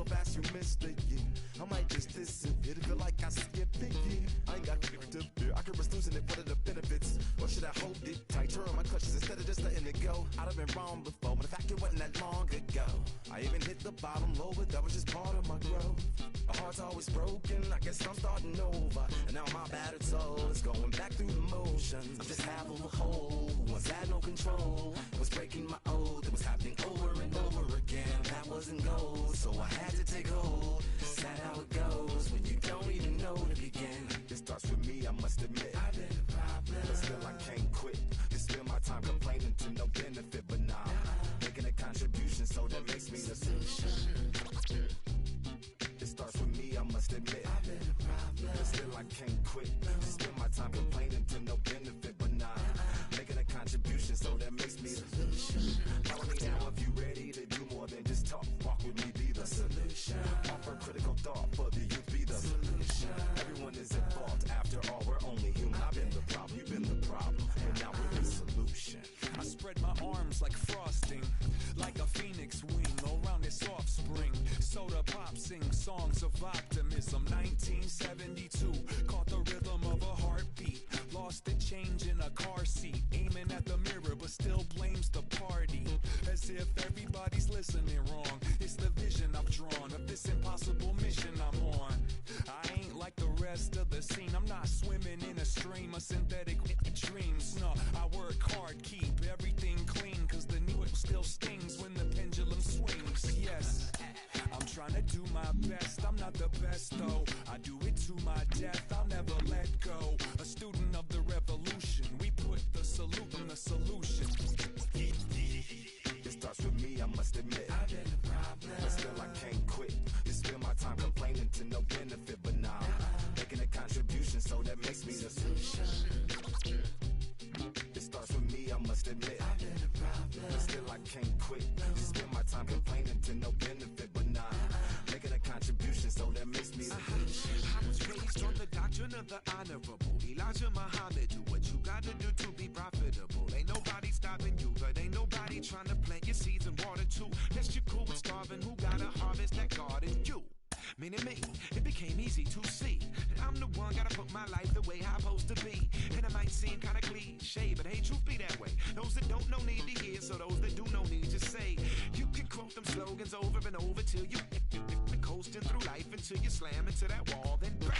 so fast you missed it, yeah. I might just disappear to feel like I skipped it, yeah. I ain't got to fear, I could risk losing it for the benefits. Or should I hold it tight, turn my clutches instead of just letting it go? I'd have been wrong before, but the fact it wasn't that long ago. I even hit the bottom low, but that was just part of my growth. My heart's always broken, I guess I'm starting over. And now my battered soul is going back through the motions. I'm just half of a whole who once had no control. Was breaking my oath, it was happening over and over again. That wasn't gold, so I had to take hold. Sad how it goes when you don't even know to begin. It starts with me, I must admit. I've been a problem, but still I can't quit. Just spend my time complaining to no benefit, but nah, making a contribution, so that makes me the solution. It starts with me, I must admit. I've been a problem, but still I can't quit. Just spend my time complaining to no benefit, but nah, making a contribution, so that makes me the solution. Follow me now if you ready to do more than just talk. Walk with me, be the solution. Offer critical thought for the youth, be the solution. Everyone is at fault, after all, we're only human. I've been the problem, you've been the problem, and now we're the solution. I spread my arms like frosting, like a phoenix wing around its offspring. Soda pop sing songs of optimism. 1972, caught the rhythm of a heartbeat. Lost the change in a car seat, aiming at the mirror but still blames the party. As if everybody's listening wrong. It's the vision I've drawn of this impossible mission I'm on. I ain't like the rest of the scene. I'm not swimming in a stream of synthetic dreams. No, I work hard, keep everything clean, cause the new it still stings when the pendulum swings. Yes, I'm trying to do my best. I'm not the best though, I do it to my death. I'll never let go. A student of the revolution, we put the salute in the solution. It starts with me, I must admit. I've been a problem, but still I can't quit. Just spend my time complaining to no benefit, but nah, making a contribution, so that makes me the solution. It starts with me, I must admit. I've been a problem, but still I can't quit. Just spend my time complaining to no benefit, but nah, making a contribution, so that makes me the solution. I was raised on the doctrine of the honorable Elijah Muhammad. Do what you gotta do to be profitable. Ain't nobody stopping you, but ain't nobody trying to plant your seeds and water too. Lest you cool with starving, who gotta harvest that garden? You. Meaning me, it became easy to see that I'm the one gotta put my life the way I'm supposed to be. And it might seem kinda cliche, but hey, truth be that way. Those that don't know need to hear, so those that do know need to say. You can quote them slogans over and over till you coasting through life until you slam into that wall, then bang,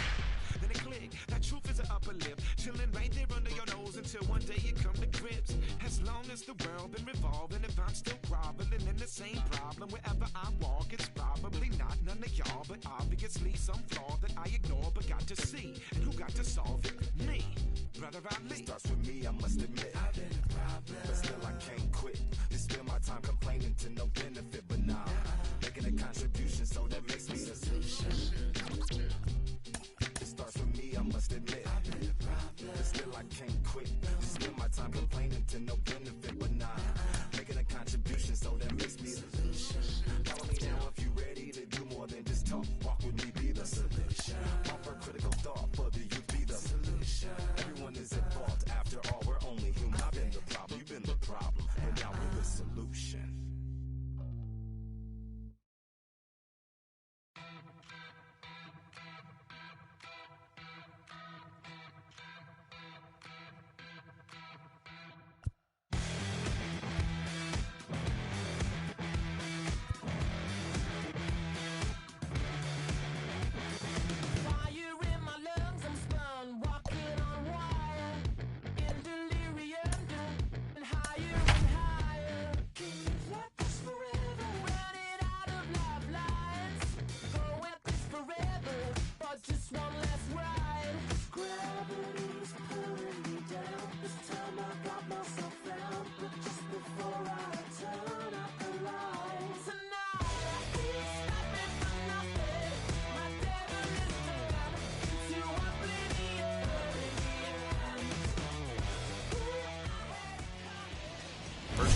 then it click. That truth is an upper lip, chilling right there under your nose until one day you come to grips. As long as the world been revolving, if I'm still groveling in the same problem wherever I walk, it's probably not none of y'all, but obviously some flaw that I ignore but got to see. And who got to solve it? Me, brother Ali. It starts with me, I must admit. I've been a problem, but still I can't quit. Just spend my time complaining to no benefit, but nah, making a contribution, so that makes me the solution. It starts with me, I must admit. I've been a problem, but still I can't quit. Just spend my time complaining to no benefit, but nah, making a contribution, so that makes me the solution. Follow me now if you ready to do more than just talk. Walk with me, be the solution. Offer critical thought for the youth, be the solution. Everyone is at fault, after all, we're only human. I've been the problem, you've been the problem, but now we're the solution.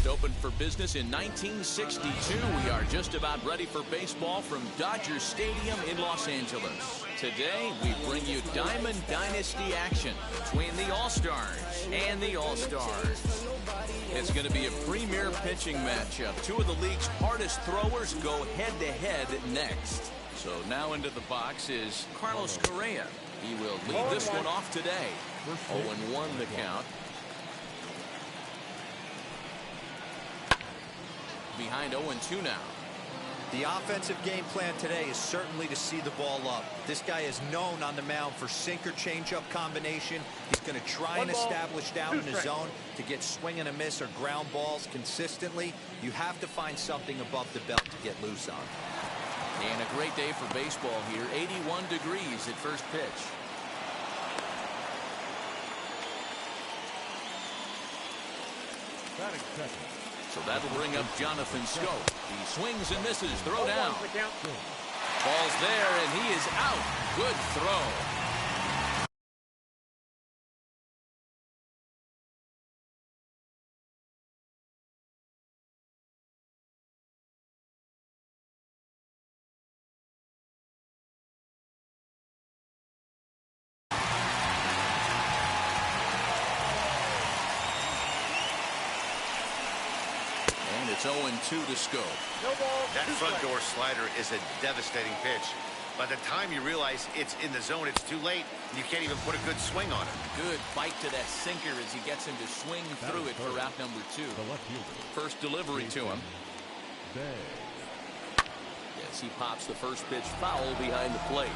opened for business in 1962. We are just about ready for baseball from Dodger Stadium in Los Angeles. Today, we bring you Diamond Dynasty action between the All-Stars and the All-Stars. It's going to be a premier pitching matchup. Two of the league's hardest throwers go head-to-head next. So now into the box is Carlos Correa. He will lead this one off today. 0-1 the count. Behind 0-2 now. The offensive game plan today is certainly to see the ball up. This guy is known on the mound for sinker changeup combination. He's going to try and establish down in his zone to get swing and a miss or ground balls consistently. You have to find something above the belt to get loose on. And a great day for baseball here. 81 degrees at first pitch. Batting second. So that'll bring up Jonathan Scope. He swings and misses. Throw down. Ball's there, and he is out. Good throw. It's 0-2 to Scope. That front door slider is a devastating pitch. By the time you realize it's in the zone, it's too late. You can't even put a good swing on it. Good bite to that sinker as he gets him to swing through it for route number 2. First delivery to him. Yes, he pops the first pitch foul behind the plate.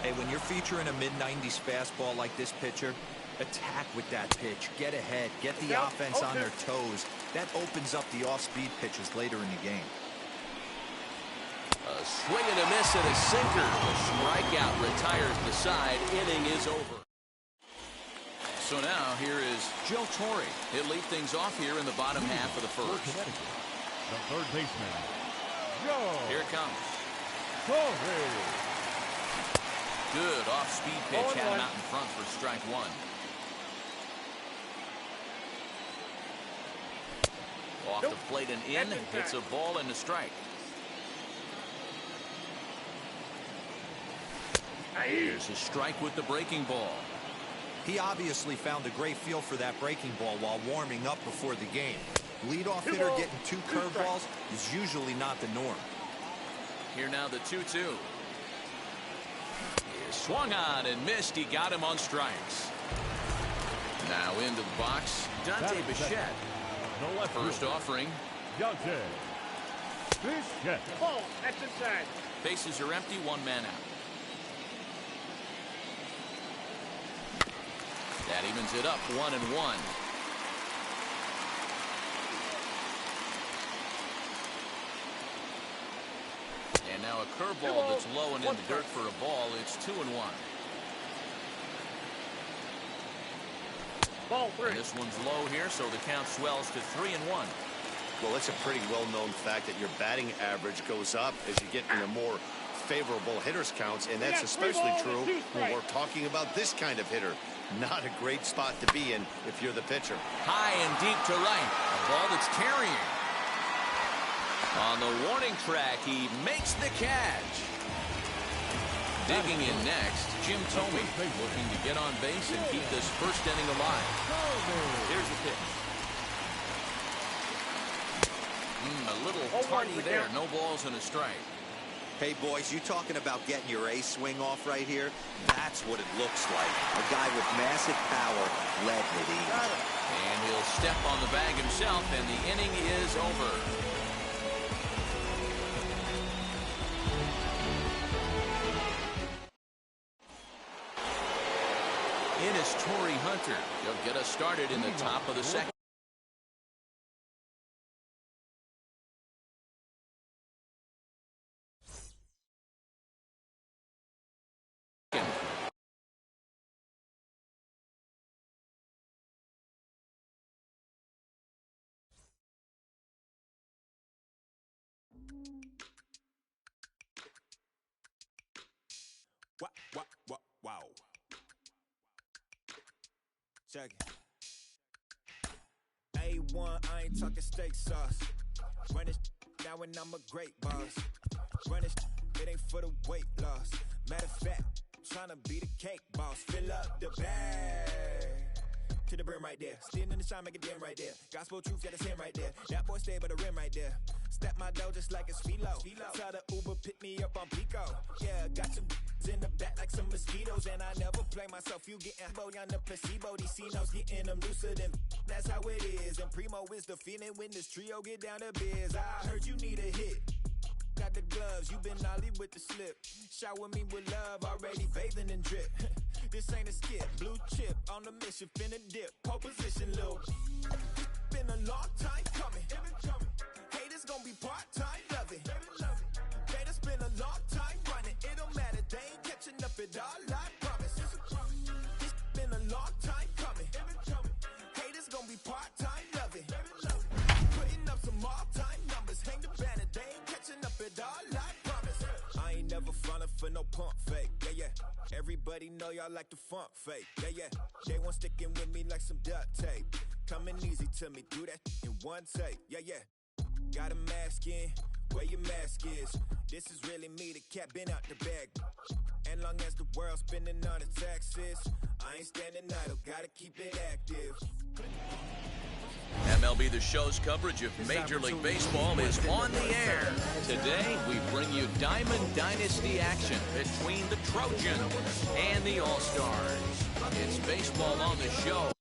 Hey, when you're featuring a mid-90s fastball like this pitcher, attack with that pitch. Get ahead. Get the offense on their toes. That opens up the off-speed pitches later in the game. A swing and a miss and a sinker. The strikeout retires the side. Inning is over. So now here is Joe Torre. He'll lead things off here in the bottom half of the first. The third baseman, Joe. Here it comes. Torre. Good off-speed pitch had him out in front for strike one. Off the plate and in. Hits a ball and a strike. Here's a strike with the breaking ball. He obviously found a great feel for that breaking ball while warming up before the game. Leadoff hitter getting 2 curveballs is usually not the norm. Here now the 2-2. He swung on and missed. He got him on strikes. Now into the box, Dante Bichette. First offering. Dante Bichette. Ball, that's inside. Bases are empty, 1 man out. That evens it up, 1-1. And now a curveball that's low and in the dirt for a ball. It's 2-1. Ball 3. And this one's low here, so the count swells to 3-1. Well, it's a pretty well-known fact that your batting average goes up as you get into more favorable hitters counts, and that's especially true when we're talking about this kind of hitter. Not a great spot to be in if you're the pitcher. High and deep to right. A ball that's carrying. On the warning track, he makes the catch. Digging in next, Jim Thome looking to get on base and keep this first inning alive. Here's the pitch. A little tardy there. No balls and a strike. Hey, boys, you talking about getting your A swing off right here? That's what it looks like. A guy with massive power led with ease. And he'll step on the bag himself, and the inning is over. In is Torrey Hunter. He'll get us started in the top of the second. Wow. Check it. one, I ain't talking steak sauce. Run this now when I'm a great boss. Run this, it ain't for the weight loss. Matter of fact, tryna be the cake boss. Fill up the bag to the brim right there. Standing in the shine, make it dim right there. Gospel truth, got his hand right there. That boy stay by the rim right there. Step my dough just like it's philo. Tell the Uber, pick me up on Pico. Yeah, got some in the back like some mosquitoes. And I never play myself, you getting boy on the placebo. These C-notes getting them looser than that's how it is. And Primo is the feeling when this trio get down to biz. I heard you need a hit. Got the gloves, you been ollie with the slip. Shower me with love, already bathing in drip. This ain't a skip, blue chip on the mission, finna dip. Pole position, little. Been a long time coming. Haters gonna be part-time, love it. Haters been a long time running. It don't matter, they ain't catching up at all, I promise. It's been a long time coming. Haters gonna be part-time, love it. Putting up some all-time numbers. Hang the banner, they ain't catching up at all, I promise. I ain't never falling for no pump fake, yeah, yeah. Everybody know y'all like the funk fake, yeah, yeah. They want sticking with me like some duct tape. Coming easy to me, do that in one take, yeah, yeah. Got a mask in, where your mask is. This is really me, the cat been out the bag. And long as the world's spending on the taxes, I ain't standing idle, gotta keep it active. MLB The Show's coverage of Major League Baseball is on the air. Today, we bring you Diamond Dynasty action between the Trojans and the All-Stars. It's baseball on the show.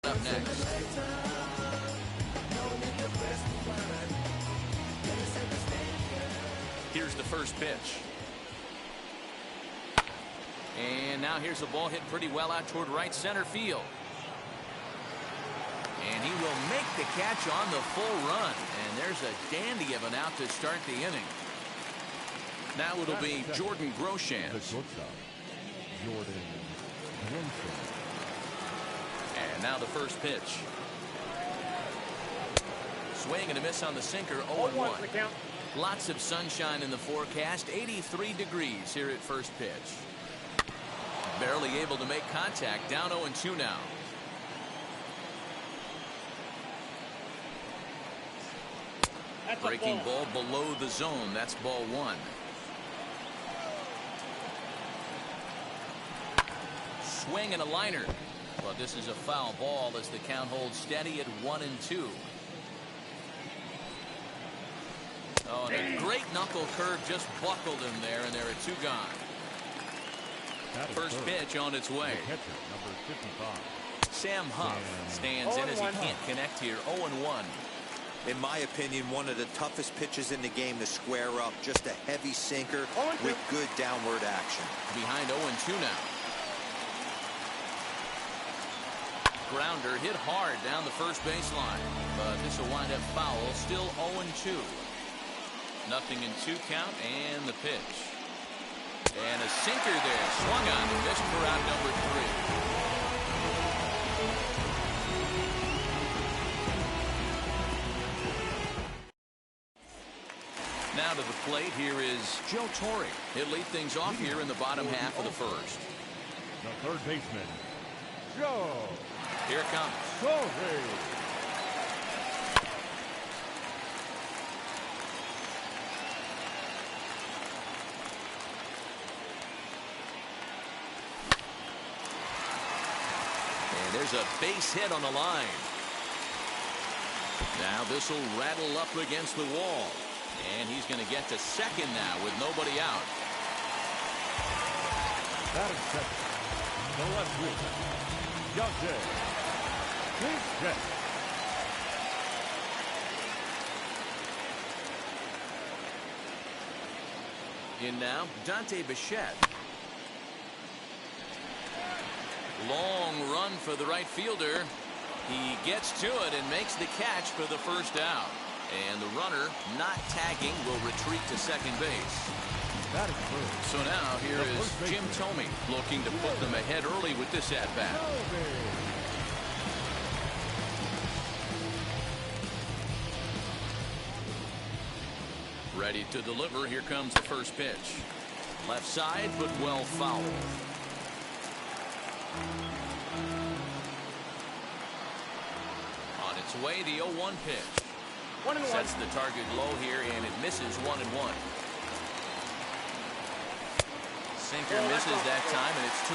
Up next. Here's the first pitch. And now here's a ball hit pretty well out toward right center field. And he will make the catch on the full run. And there's a dandy of an out to start the inning. Now it'll be Jordan Groshans. The shortstop, Jordan Groshans. And now the first pitch. Swing and a miss on the sinker, 0-1. Lots of sunshine in the forecast, 83 degrees here at first pitch. Barely able to make contact, down 0-2 now. Breaking ball below the zone, that's ball one. Swing and a liner. But this is a foul ball as the count holds steady at 1-2. Oh, and a great knuckle curve just buckled him there, and there are two gone. First pitch on its way. Number 55. Sam Huff stands in as he can't connect here. 0-1. In my opinion, one of the toughest pitches in the game to square up. Just a heavy sinker with good downward action. Behind 0-2 now. Grounder hit hard down the first baseline, but this will wind up foul. Still 0-2. Nothing in two count, and the pitch. And a sinker there. Swung on and missed for out number 3. Now to the plate, here is Joe Torre. He'll lead things off here in the bottom half of the first. The third baseman, Joe. Here it comes. Torre. And there's a base hit on the line. Now this will rattle up against the wall. And he's going to get to second now with nobody out. That is second. The left fielder, Dante. In now, Dante Bichette. Long run for the right fielder. He gets to it and makes the catch for the first out. And the runner, not tagging, will retreat to second base. That is first. So now here is Jim Thome looking to put them ahead early with this at-bat. Ready to deliver. Here comes the first pitch. Left side, but well fouled. On its way, the 0-1 pitch. Sets the target low here, and it misses 1-1. Sinker misses that time, and it's 2-1.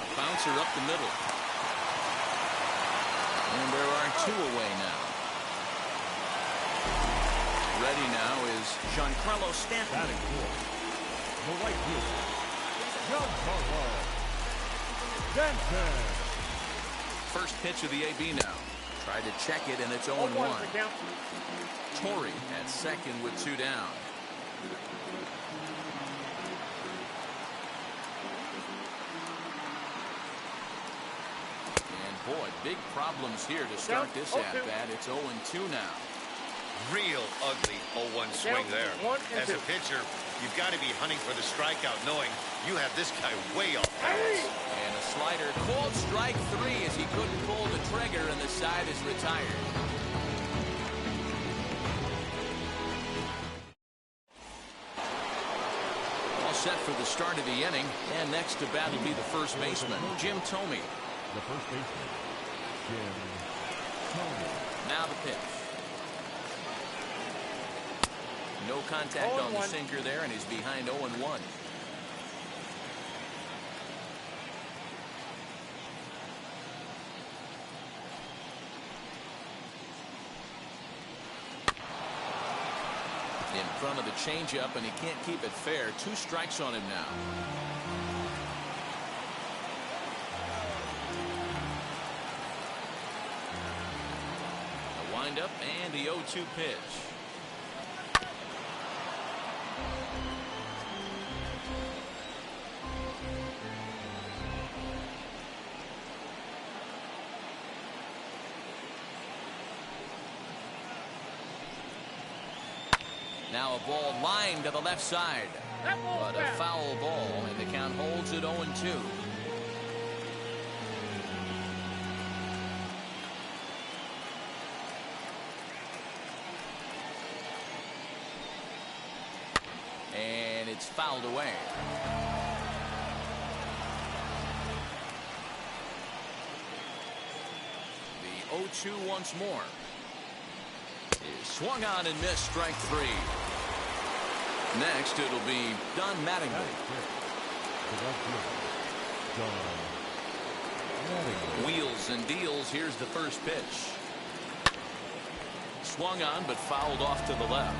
A bouncer up the middle. And there are two away now. Ready now is Giancarlo Stanton. Batting fourth. The right fielder, Giancarlo Stanton. First pitch of the AB now. Tried to check it, and it's 0-1. Torre at second with two down. And boy, big problems here to start this at-bat. It's 0-2 now. Real ugly 0-1 swing there. As a pitcher, you've got to be hunting for the strikeout, knowing you have this guy way off balance. And a slider, called strike three as he couldn't pull the trigger, and the side is retired. All set for the start of the inning, and next to bat will be the first baseman, Jim Thome. The first baseman, Jim Thome. Now the pitch. No contact on the sinker there, and he's behind 0-1. In front of the changeup, and he can't keep it fair. 2 strikes on him now. A windup and the 0-2 pitch. Now a ball lined to the left side. But a foul ball, and the count holds at 0-2. And it's fouled away. The 0-2 once more. Is swung on and missed, strike 3. Next, it'll be Don Mattingly. Wheels and deals. Here's the first pitch. Swung on, but fouled off to the left.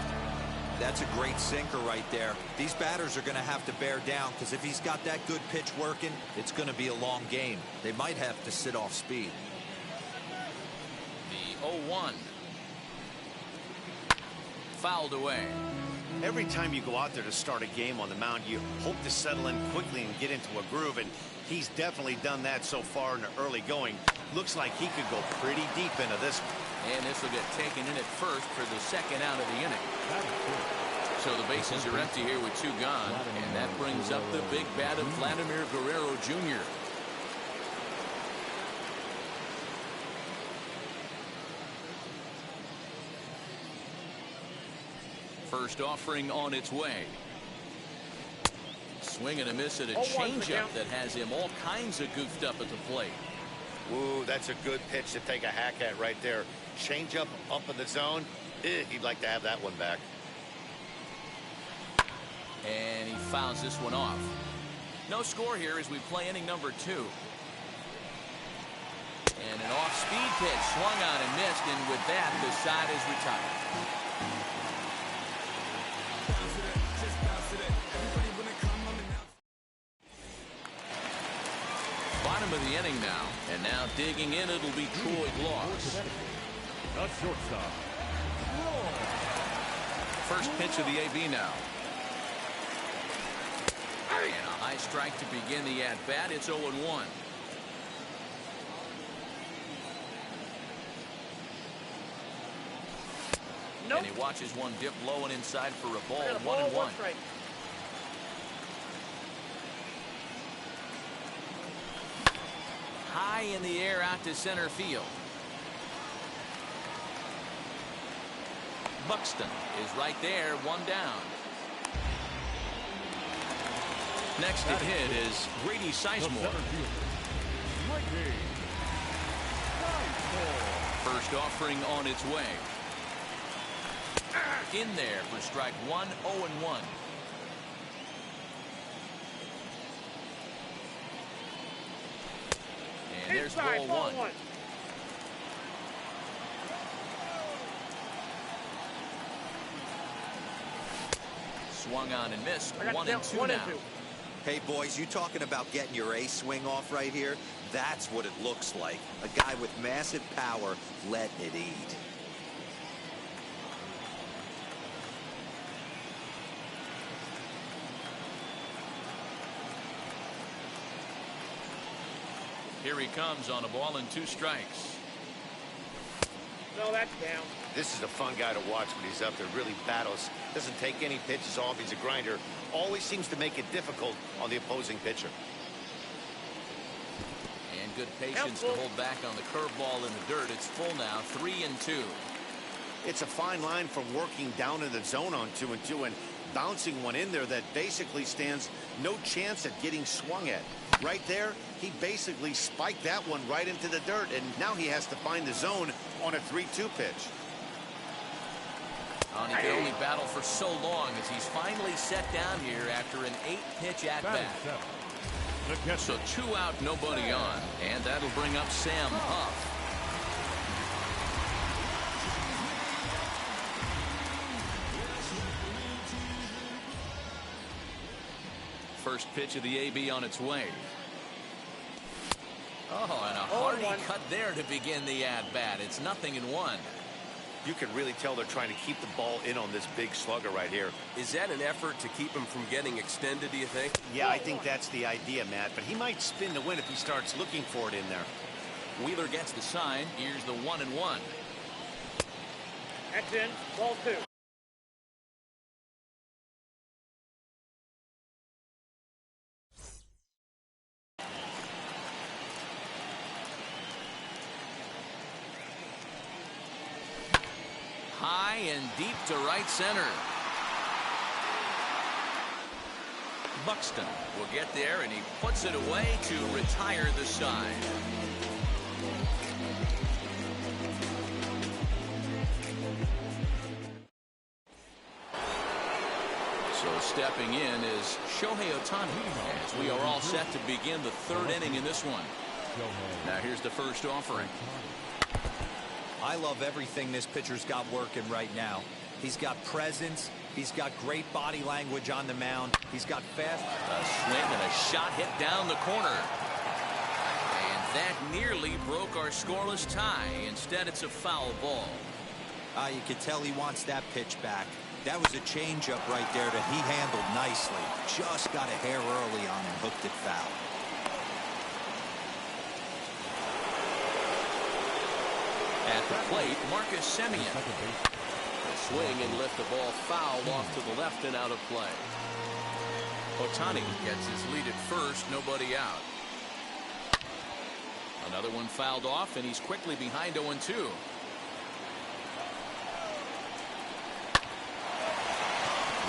That's a great sinker right there. These batters are going to have to bear down, because if he's got that good pitch working, it's going to be a long game. They might have to sit off speed. The 0-1. Fouled away. Every time you go out there to start a game on the mound, you hope to settle in quickly and get into a groove, and he's definitely done that so far in the early going. Looks like he could go pretty deep into this one. And this will get taken in at first for the second out of the inning. So the bases are empty here with 2 gone, and that brings brings up the big bat of Vladimir Guerrero Jr. First offering on its way. Swing and a miss at a changeup that has him all kinds of goofed up at the plate. Ooh, that's a good pitch to take a hack at right there. Changeup up in the zone. He'd like to have that one back. And he fouls this one off. No score here as we play inning number 2. And an off-speed pitch swung on and missed, and with that, the side is retired. Bottom of the inning now, and now digging in, it'll be Troy Gloss. A shortstop. First pitch of the AB now. And a high strike to begin the at-bat. It's 0-1. Nope. And he watches one dip low and inside for a ball. 1-1. High in the air out to center field. Buxton is right there, one down. Next to hit is Grady Sizemore. First offering on its way. In there for strike 1, 0-1. And there's ball 1. Swung on and missed. 1-2 now. Hey, boys, you talking about getting your A swing off right here? That's what it looks like. A guy with massive power letting it eat. Here he comes on a ball and 2 strikes. No, that's down. This is a fun guy to watch when he's up there. Really battles. Doesn't take any pitches off. He's a grinder. Always seems to make it difficult on the opposing pitcher. And good patience to hold back on the curveball in the dirt. It's full now, 3-2. It's a fine line from working down in the zone on 2-2 and bouncing one in there that basically stands no chance at getting swung at. Right there, he basically spiked that one right into the dirt, and now he has to find the zone on a 3-2 pitch. And he can only battle for so long as he's finally set down here after an 8-pitch at-bat. So 2 out, nobody on, and that'll bring up Sam Huff. First pitch of the AB on its way. Oh, and a hearty cut there to begin the at-bat. It's 0-1. You can really tell they're trying to keep the ball in on this big slugger right here. Is that an effort to keep him from getting extended, do you think? Yeah, I think that's the idea, Matt. But he might spin to win if he starts looking for it in there. Wheeler gets the sign. Here's the 1-1. That's in. Ball 2. High and deep to right center. Buxton will get there, and he puts it away to retire the side. So stepping in is Shohei Ohtani, as we are all set to begin the 3rd inning in this one. Now here's the first offering. I love everything this pitcher's got working right now. He's got presence. He's got great body language on the mound. He's got fast. A swing and a shot hit down the corner. And that nearly broke our scoreless tie. Instead, it's a foul ball. You could tell he wants that pitch back. That was a changeup right there that he handled nicely. Just got a hair early on and hooked it foul. At the plate, Marcus Semien. A swing and lift the ball foul off to the left and out of play. Otani gets his lead at first, nobody out. Another one fouled off, and he's quickly behind 0-2.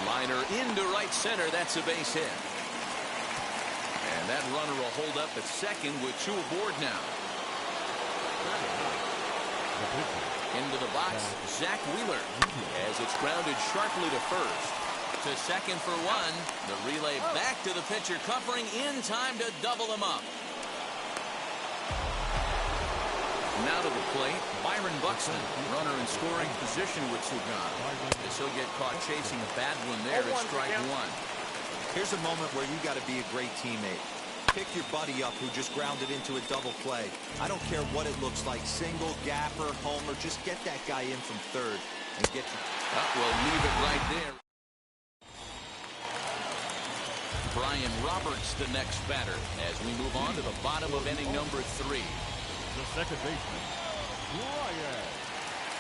Liner into right center. That's a base hit. And that runner will hold up at second with 2 aboard now. Into the box, Zach Wheeler, as it's grounded sharply to first. To second for 1. The relay back to the pitcher, covering in time to double him up. Now to the plate, Byron Buxton, runner in scoring position with 2 gone. As he'll get caught chasing a bad one there at strike 1. Here's a moment where you got to be a great teammate. Pick your buddy up who just grounded into a double play. I don't care what it looks like, single, gapper, homer, just get that guy in from third and get you. We'll leave it right there. Brian Roberts, the next batter, as we move on to the bottom of inning number 3. The second baseman, Ryan.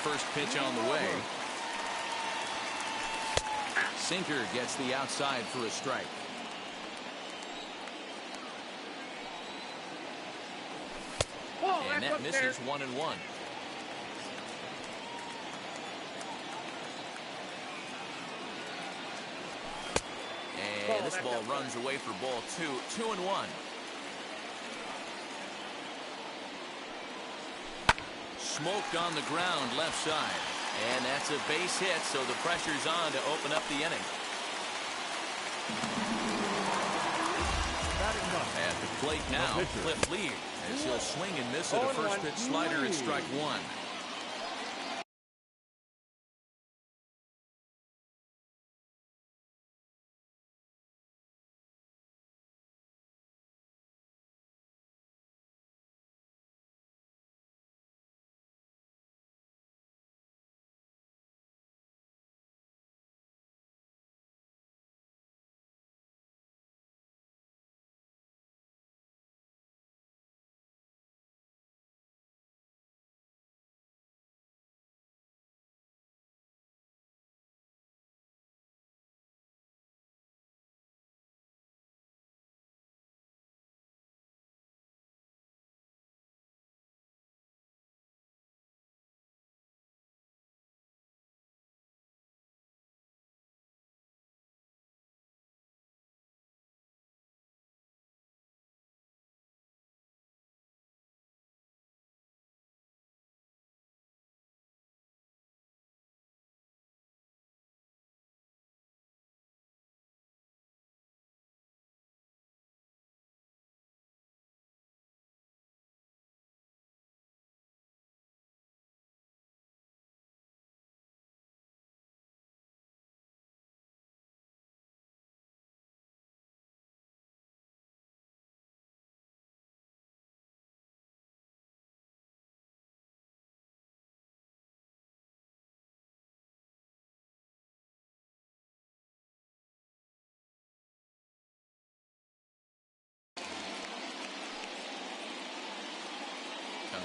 First pitch on the way. Sinker gets the outside for a strike. And that misses 1-1. And this ball runs away for ball 2. 2-1. Smoked on the ground left side. And that's a base hit, so the pressure's on to open up the inning. At the plate now, Cliff Lee, as he'll swing and miss at a first pitch slider at strike 1.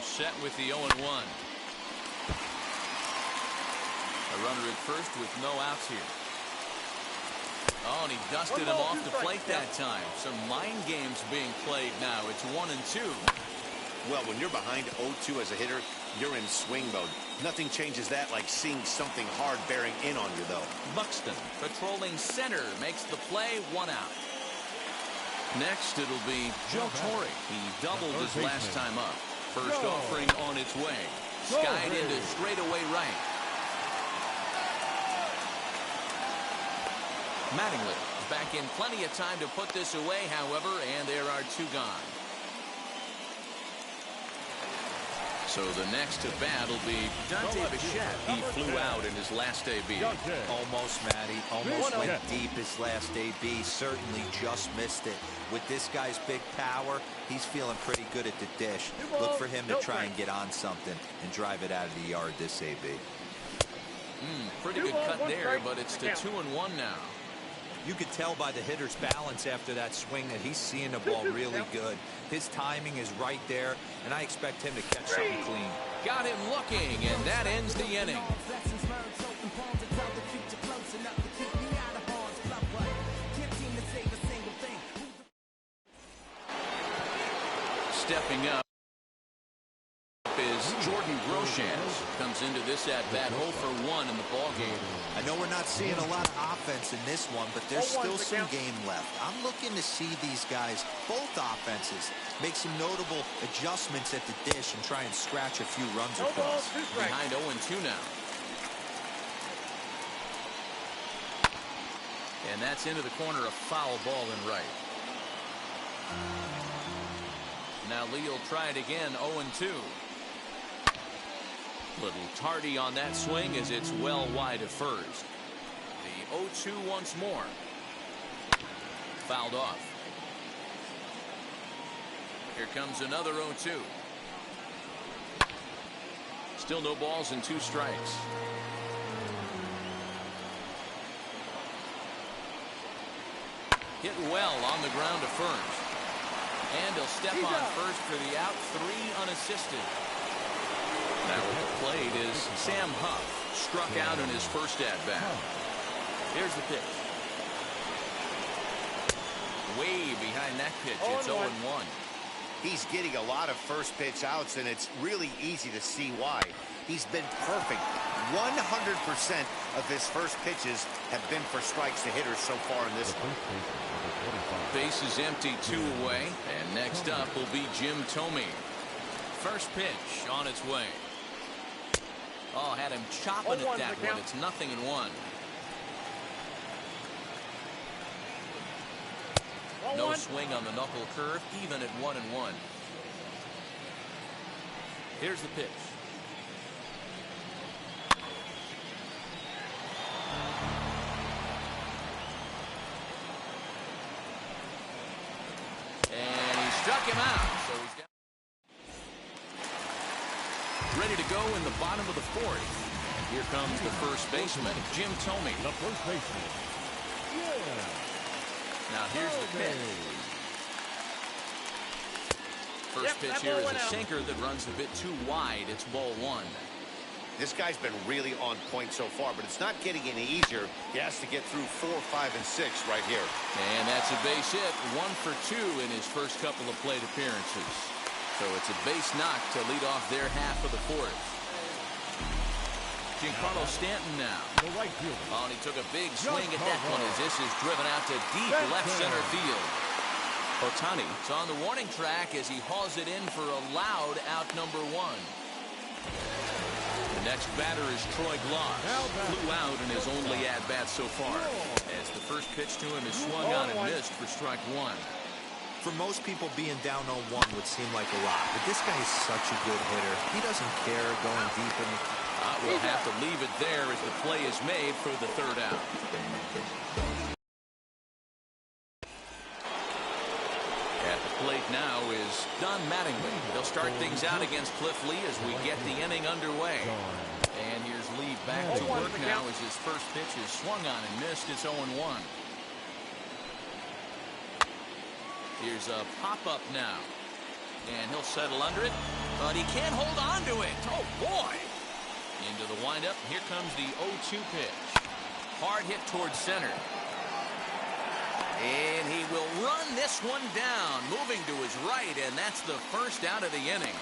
Set with the 0-1. A runner at first with no outs here. Oh, and he dusted him off the plate that time. Some mind games being played now. It's 1-2. Well, when you're behind 0-2 as a hitter, you're in swing mode. Nothing changes that like seeing something hard bearing in on you, though. Buxton patrolling center makes the play, 1 out. Next, it'll be Joe Torre. He doubled his last time up. First offering on its way. Skied into straightaway right. Mattingly is back in plenty of time to put this away, however, and there are 2 gone. So the next at bat will be Dante Bichette. He flew out in his last AB. Almost, Matty. Almost went deep his last AB. Certainly just missed it. With this guy's big power, he's feeling pretty good at the dish. Look for him to try and get on something and drive it out of the yard this AB. Pretty good cut there, but it's to 2-1 now. You could tell by the hitter's balance after that swing that he's seeing the ball really good. His timing is right there, and I expect him to catch something clean. Got him looking, and that ends the inning. stepping up is Jordan Groshans. Comes into this at-bat 0 for 1 in the ball game. I know we're not seeing a lot of offense in this one, but there's still some game left. I'm looking to see these guys, both offenses, make some notable adjustments at the dish and try and scratch a few runs across. Behind 0-2 now. And that's into the corner, a foul ball in right. Now Lee will try it again, 0-2. Little tardy on that swing as it's well wide of first. The 0-2 once more. Fouled off. Here comes another 0-2. Still no balls and 2 strikes. Hit well on the ground to first. And he'll step on first for the out, 3 unassisted. Now at the plate is Sam Huff, struck out in his first at-bat. Here's the pitch. Way behind that pitch, it's 0-1. He's getting a lot of first pitch outs, and it's really easy to see why. He's been perfect. 100% of his first pitches have been for strikes to hitters so far in this one. Base is empty, 2 away, and next up will be Jim Thome. First pitch on its way. Oh, had him chopping at that one. It's 0-1. No swing on the knuckle curve, even at 1-1. Here's the pitch. And he struck him out. So he's down. Ready to go in the bottom of the 4th. And here comes the first baseman, Jim Thome. The first baseman. Now here's the pitch. First pitch here is a sinker that runs a bit too wide. It's ball 1. This guy's been really on point so far, but it's not getting any easier. He has to get through 4, 5, and 6 right here. And that's a base hit. 1 for 2 in his first couple of plate appearances. So it's a base knock to lead off their half of the 4th. Giancarlo Stanton now. The right fielder. Oh, and he took a big swing at that one as this is driven out to deep left center field. Ohtani is on the warning track as he hauls it in for a loud out number 1. The next batter is Troy Glaus. Flew out in his only at-bat so far, as the first pitch to him is swung on and missed for strike 1. For most people, being down 0-1 would seem like a lot, but this guy is such a good hitter. He doesn't care going deep in the... We'll have to leave it there as the play is made for the 3rd out. At the plate now is Don Mattingly. They'll start things out against Cliff Lee as we get the inning underway. And here's Lee back to work now as his first pitch is swung on and missed. It's 0-1. Here's a pop-up now. And he'll settle under it, but he can't hold on to it. Oh, boy. Into the windup. Here comes the 0-2 pitch. Hard hit towards center. And he will run this one down, moving to his right, and that's the first out of the inning.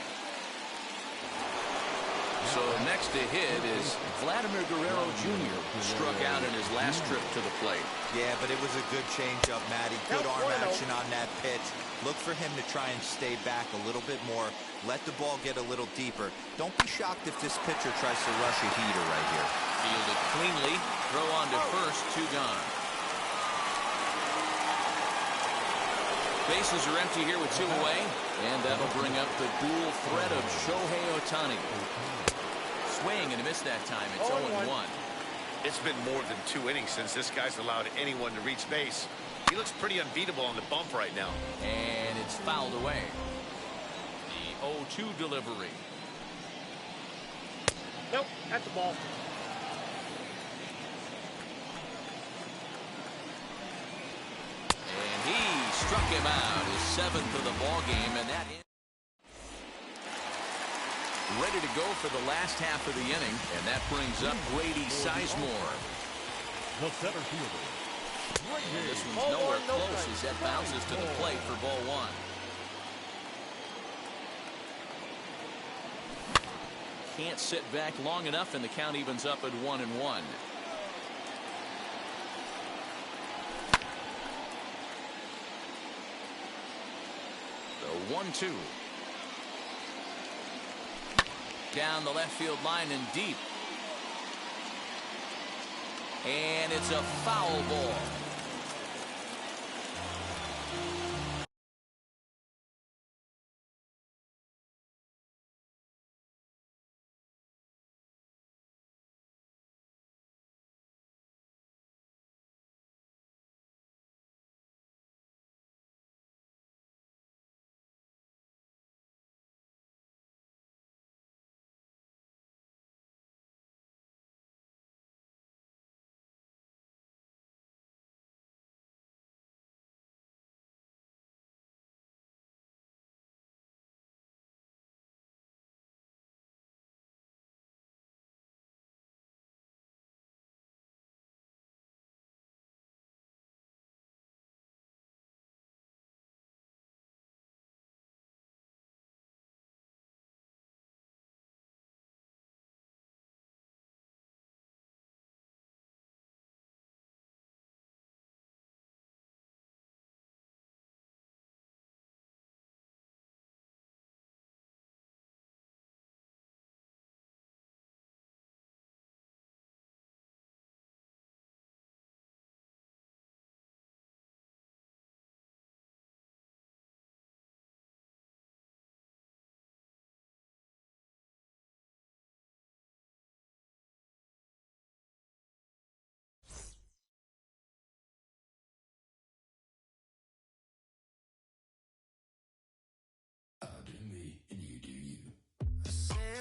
So next to hit is Vladimir Guerrero Jr., who struck out in his last trip to the plate. Yeah, but it was a good changeup, Matty. Good arm action on that pitch. Look for him to try and stay back a little bit more. Let the ball get a little deeper. Don't be shocked if this pitcher tries to rush a heater right here. Fielded cleanly. Throw on to first. 2 gone. Bases are empty here with 2 away. And that'll bring up the dual threat of Shohei Ohtani. Swing and a miss that time. It's 0-1. It's been more than 2 innings since this guy's allowed anyone to reach base. He looks pretty unbeatable on the bump right now. And it's fouled away. The 0-2 delivery. Nope, that's a ball. And he struck him out, his 7th of the ball game, and that ready to go for the last half of the inning, and that brings up Grady Sizemore. The center fielder. This one's nowhere close as that bounces to the plate for ball 1. can't sit back long enough, and the count evens up at 1-1. The 1-2. Down the left field line and deep. And it's a foul ball.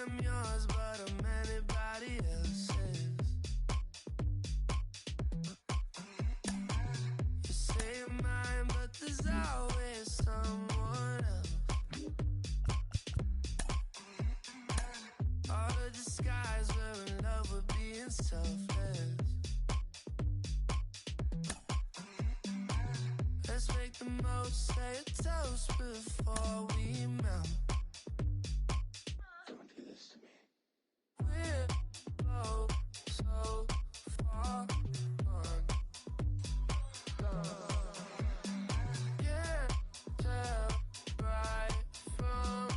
I'm yours, but I'm anybody else's. You say you're mine, but there's always someone else. All the disguise, we're in love with being selfless. Let's make the most, say a toast before we melt. We're both so far gone. Can't tell right from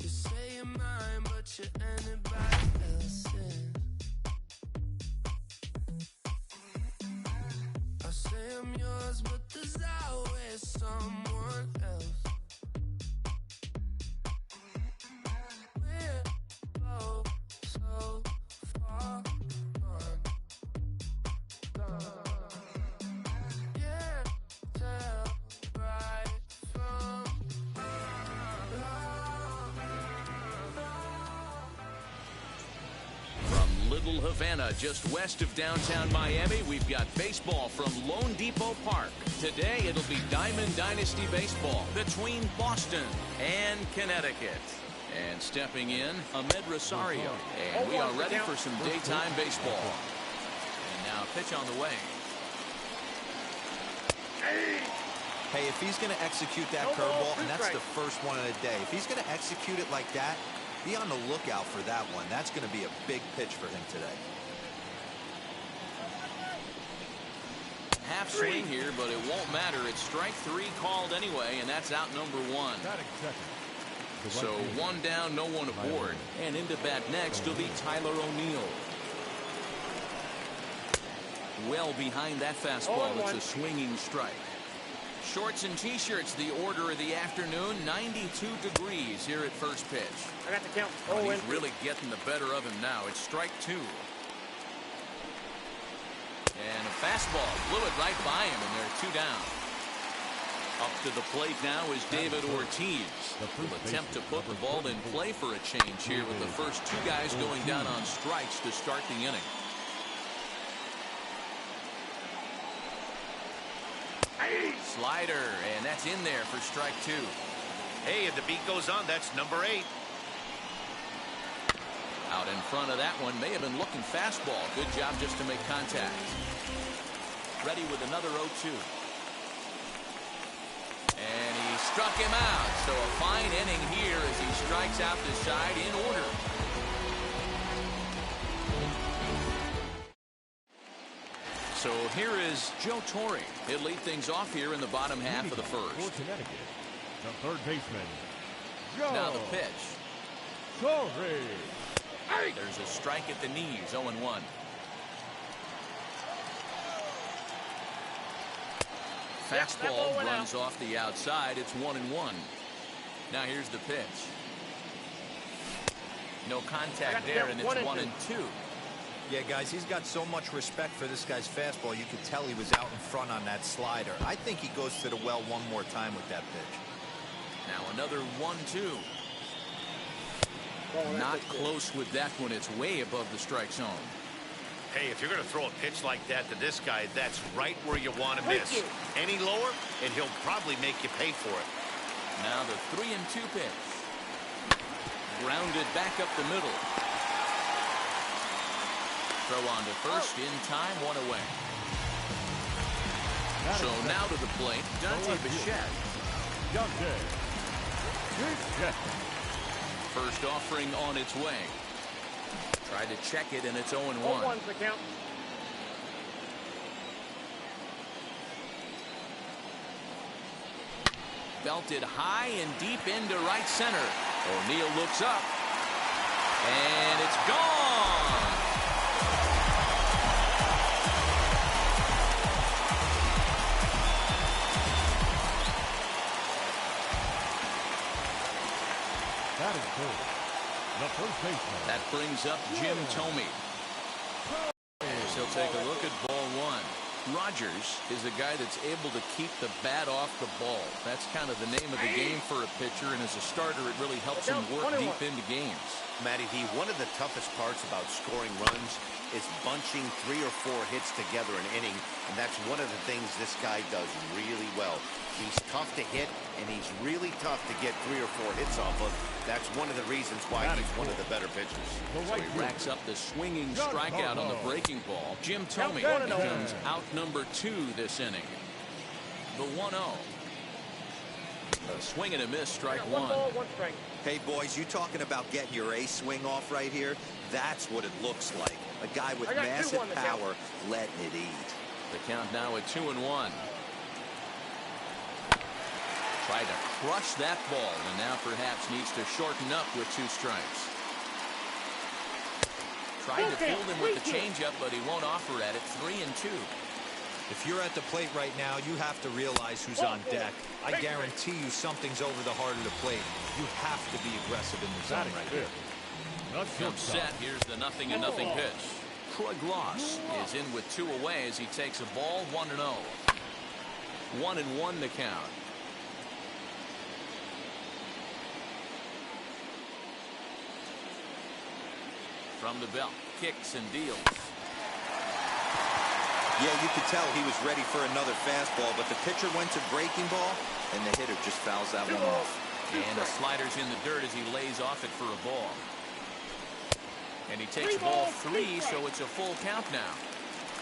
you say you're mine, but you're anybody else's. I say I'm yours, but there's always someone else. We're both so far gone. Can't tell right from From Little Havana, just west of downtown Miami, we've got baseball from Lone Depot Park. Today, it'll be Diamond Dynasty Baseball between Boston and Connecticut. And stepping in, Ahmed Rosario. And we are ready for some daytime baseball. And now pitch on the way. Hey, if he's going to execute that curveball, and that's the first one of the day, if he's going to execute it like that, be on the lookout for that one. That's going to be a big pitch for him today. Half swing here, but it won't matter. It's strike 3 called anyway, and that's out number 1. So 1 down, no one aboard. And into bat next will be Tyler O'Neill. Well behind that fastball, it's a swinging strike. Shorts and t-shirts, the order of the afternoon. 92 degrees here at first pitch. I got the count. Oh, he's really getting the better of him now. It's strike 2. And a fastball blew it right by him, and they're 2 down. Up to the plate now is David Ortiz. Will attempt to put the ball in play for a change here with the first two guys going down on strikes to start the inning. Slider, and that's in there for strike two. Hey, and the beat goes on. That's number 8. Out in front of that one, may have been looking fastball. Good job just to make contact. Ready with another 0-2. And he struck him out. So a fine inning here as he strikes out the side in order. So here is Joe Torre. He'll lead things off here in the bottom half of the first. For Connecticut, the third baseman, Joe Now the pitch. Torre. There's a strike at the knees, 0-1. Fastball runs off the outside. It's 1-1. Now here's the pitch. No contact there, and it's 1-2. Yeah, guys, he's got so much respect for this guy's fastball. You could tell he was out in front on that slider. I think he goes to the well one more time with that pitch. Now another 1-2. Not close with that one. It's way above the strike zone. Hey, if you're going to throw a pitch like that to this guy, that's right where you want to miss. Any lower, and he'll probably make you pay for it. Now the 3-2 pitch. Grounded back up the middle. Throw on to first in time, 1 away. So now to the plate, Dante Bichette. First offering on its way. Tried to check it, and it's 0-1. Belted high and deep into right center. O'Neill looks up, and it's gone. That is cool. The first baseman. That brings up Jim Thome. So take a look at ball one. Rogers is a guy that's able to keep the bat off the ball. That's kind of the name of the game for a pitcher, and as a starter, it really helps him work deep into games. Matty D, one of the toughest parts about scoring runs is bunching 3 or 4 hits together an inning, and that's one of the things this guy does really well. He's tough to hit, and he's really tough to get 3 or 4 hits off of. That's one of the reasons why he's one of the better pitchers. So he racks up the swinging strikeout on the breaking ball. Jim Thome becomes out number 2 this inning. The 1-0. A swing and a miss, strike 1. Hey, boys, you talking about getting your ace swing off right here? That's what it looks like. A guy with massive power letting it eat. The count now at 2-1. Tried to crush that ball, and now perhaps needs to shorten up with 2 strikes. Tried to field him with the changeup, but he won't offer at it. 3-2. If you're at the plate right now, you have to realize who's on deck. I guarantee you something's over the heart of the plate. You have to be aggressive in the zone right here. Film set. Here's the 0-0 pitch. Troy Gloss is in with 2 away as he takes a ball. 1-0. 1-1 the count. From the belt, kicks and deals. Yeah, you could tell he was ready for another fastball, but the pitcher went to breaking ball, and the hitter just fouls that one off. And the slider's in the dirt as he lays off it for a ball. And he takes ball 3, so it's a full count now.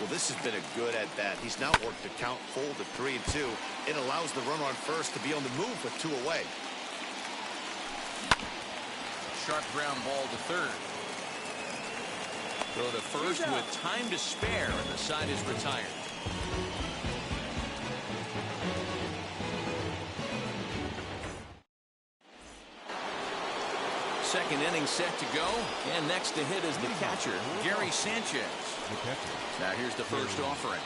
Well, this has been a good at-bat. He's now worked the count full to 3-2. It allows the runner on first to be on the move with 2 away. Sharp ground ball to third. Throw to first with time to spare, and the side is retired. Second inning set to go, and next to hit is the catcher, Gary Sanchez. Now here's the first offering.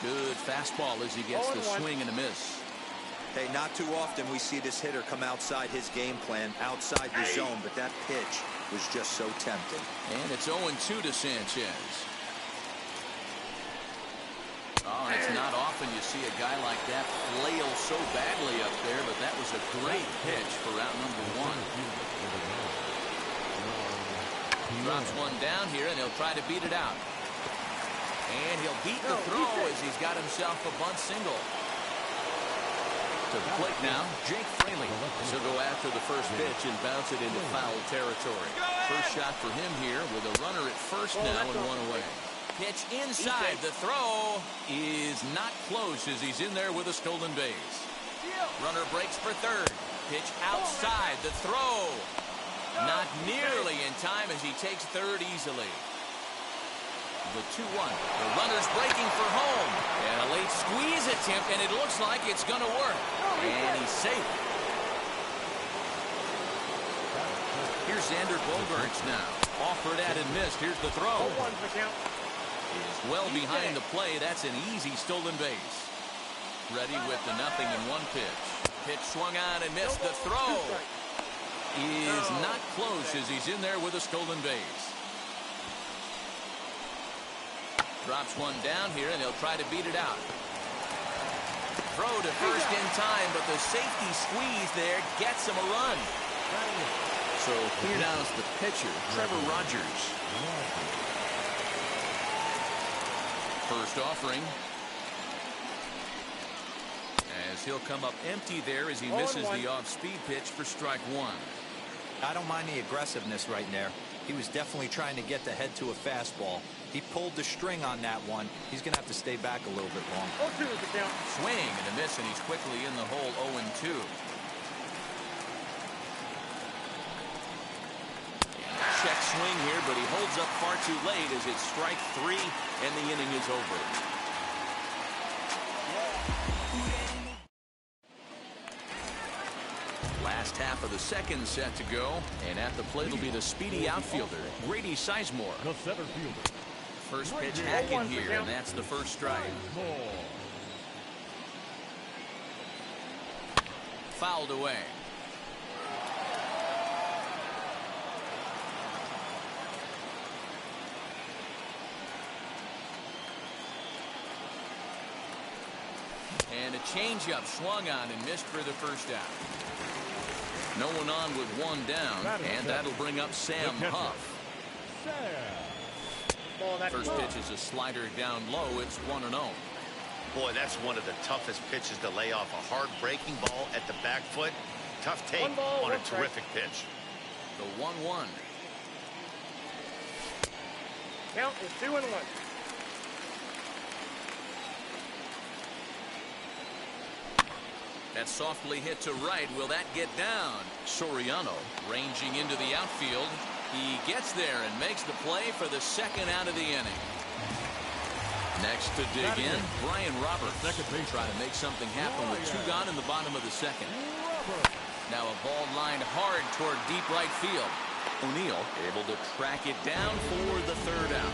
Good fastball as he gets the swing and a miss. Hey, not too often we see this hitter come outside his game plan, outside the zone, but that pitch was just so tempting. And it's 0-2 to Sanchez. Oh, and it's not off often you see a guy like that flail so badly up there, but that was a great pitch for out number one. Drops one down here, and he'll try to beat it out. And he'll beat the throw as he's got himself a bunt single. To the plate now, Jake Fraley. He'll go after the first pitch and bounce it into foul territory. First shot for him here with a runner at first now and one away. Pitch inside. The throw is not close as he's in there with a stolen base. Runner breaks for third. Pitch outside. The throw not nearly in time as he takes third easily. The 2-1. The runner's breaking for home. And a late squeeze attempt, and it looks like it's going to work. And he's safe. Here's Xander Bogaerts now. Offered at and missed. Here's the throw. Is well behind the play. That's an easy stolen base. Ready with the 0-1 pitch. Pitch swung on and missed. The throw is not close as he's in there with a stolen base. Drops one down here, and he'll try to beat it out. Throw to first in time, but the safety squeeze there gets him a run. So here now is the pitcher, Trevor Rogers. First offering. As he'll come up empty there as he misses the off-speed pitch for strike one. I don't mind the aggressiveness right there. He was definitely trying to get the head to a fastball. He pulled the string on that one. He's going to have to stay back a little bit longer. Swing and a miss, and he's quickly in the hole 0-2. Check swing here, but he holds up far too late as it's strike three, and the inning is over. Last half of the second set to go, and at the plate will be the speedy outfielder, Grady Sizemore. The center fielder. First pitch hacking here, and that's the first strike. Fouled away. And a changeup swung on and missed for the first out. No one on with one down, and that'll bring up Sam Huff. First pitch is a slider down low. It's 1-0. Boy, that's one of the toughest pitches to lay off. A hard breaking ball at the back foot. Tough take on a terrific pitch. The 1-1. Count is 2-1. That softly hit to right. Will that get down? Soriano ranging into the outfield. He gets there and makes the play for the second out of the inning. Next to dig in, Brian Roberts. Try to make something happen with two gone in the bottom of the second. Now a ball lined hard toward deep right field. O'Neill able to track it down for the third out.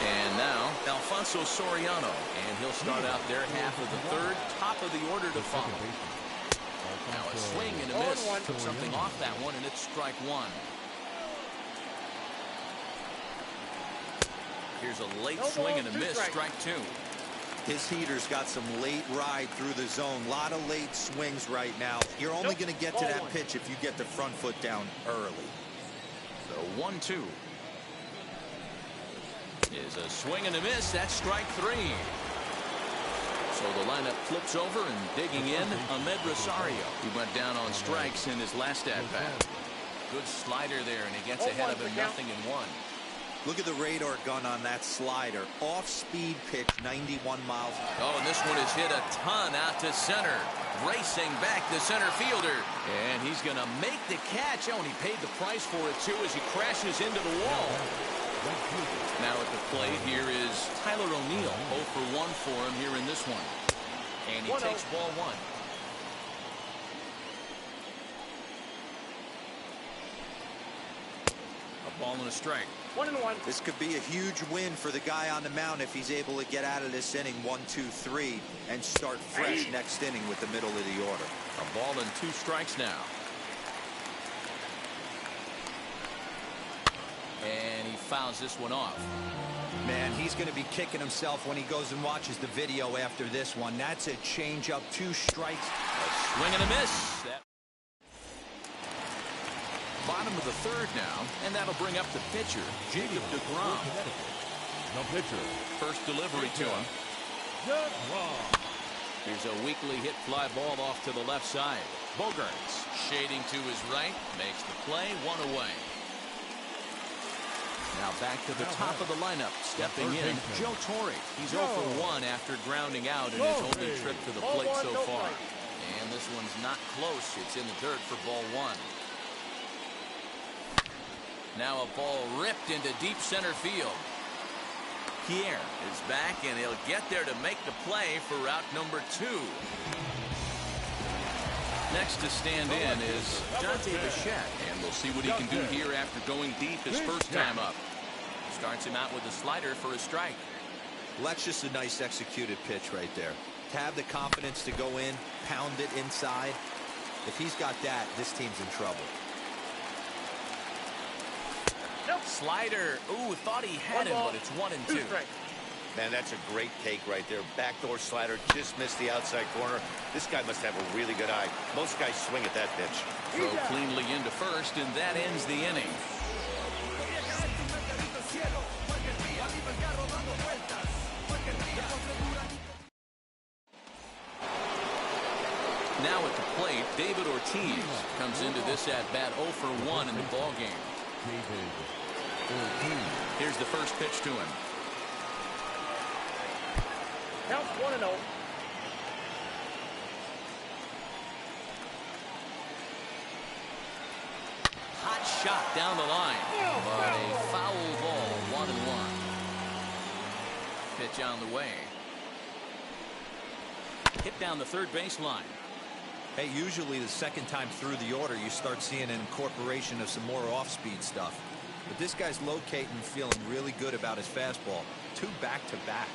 And now Alfonso Soriano, and he'll start out their half of the third, top of the order to follow. Now a swing and a miss. Took something off that one, and it's strike one. Here's a late swing and a miss, strike two. His heater's got some late ride through the zone. A lot of late swings right now. You're only going to get to that pitch if you get the front foot down early. So 1-2. Is a swing and a miss. That's strike three. So the lineup flips over, and digging in, Ahmed Rosario. He went down on strikes in his last at-bat. Good slider there, and he gets ahead of him 0-1. Look at the radar gun on that slider. Off-speed pitch, 91 miles. Oh, and this one is hit a ton out to center. Racing back the center fielder. And he's going to make the catch. Oh, and he paid the price for it, too, as he crashes into the wall. Now at the plate here is Tyler O'Neill. 0 for 1 for him here in this one. And he takes ball one. A ball and a strike. 1-1. This could be a huge win for the guy on the mound if he's able to get out of this inning 1-2-3 and start fresh next inning with the middle of the order. A ball and 2 strikes now. And he fouls this one off. Man, he's going to be kicking himself when he goes and watches the video after this one. That's a changeup, 2 strikes. A swing and a miss. Bottom of the third now, and that'll bring up the pitcher, Jacob DeGrom. No pitcher. First delivery to him. Here's a weakly hit fly ball off to the left side. Bogarts shading to his right, makes the play, 1 away. Now back to the top of the lineup, stepping in, Joe Torre. He's 0 for 1 after grounding out in his only trip to the plate so far. And this one's not close. It's in the dirt for ball 1. Now a ball ripped into deep center field. Pierre is back, and he'll get there to make the play for route number 2. Next to stand in is Dante Bichette, and we'll see what he can do here after going deep his first time up. Starts him out with a slider for a strike. Well, that's just a nice executed pitch right there. To have the confidence to go in, pound it inside. If he's got that, this team's in trouble. Slider. Ooh, thought he had him, but it's 1 and 2. Man, that's a great take right there. Backdoor slider, just missed the outside corner. This guy must have a really good eye. Most guys swing at that pitch. Throw cleanly into first, and that ends the inning. Now at the plate, David Ortiz comes into this at-bat 0 for 1 in the ballgame. Here's the first pitch to him. Counts 1-0. Hot shot down the line, but a foul ball, 1-1. Pitch on the way. Hit down the third base line. Hey, usually the second time through the order, you start seeing an incorporation of some more off-speed stuff. But this guy's locating, feeling really good about his fastball. 2 back-to-back.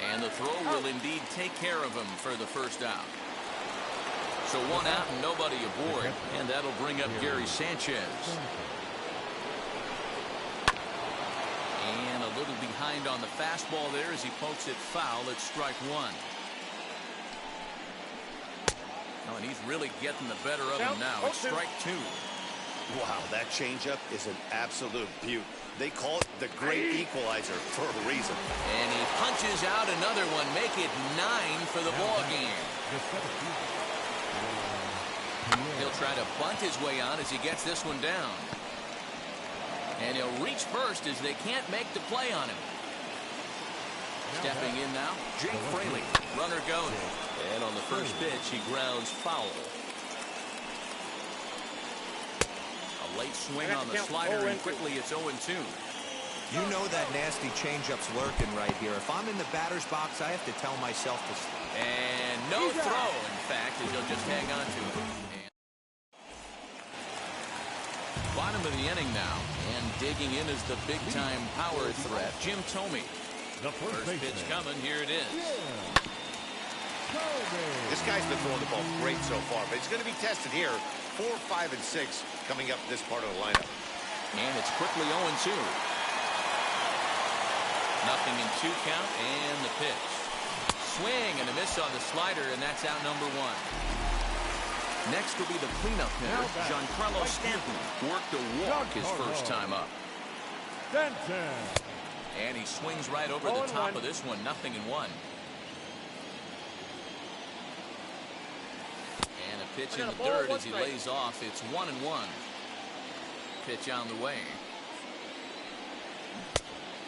And the throw will indeed take care of him for the first out. So 1 out and nobody aboard, and that'll bring up Gary Sanchez. And a little behind on the fastball there as he pokes it foul at strike 1. Oh, and he's really getting the better of him now. It's strike 2. Wow, that changeup is an absolute beaut. They call it the great equalizer for a reason. And he punches out another one, make it 9 for the ball game. He'll try to bunt his way on as he gets this one down. And he'll reach first as they can't make the play on him. Stepping in now, Jake Fraley. Runner goes. And on the first pitch, he grounds foul. A late swing on the slider, and quickly it's 0-2. You know that nasty changeup's lurking right here. If I'm in the batter's box, I have to tell myself to... And no throw, in fact, as he'll just hang on to it. And bottom of the inning now, and digging in is the big-time power threat, Jim Thome. The first pitch coming, here it is. This guy's been throwing the ball great so far, but it's going to be tested here. 4, 5, and 6 coming up this part of the lineup. And it's quickly 0-2. Nothing in 2 count, and the pitch. Swing and a miss on the slider, and that's out number 1. Next will be the cleanup hitter, Giancarlo Stanton. Worked a walk his first time up. And he swings right over the top of this one, 0-1. And a pitch in the dirt as he lays off. It's 1-1. Pitch on the way.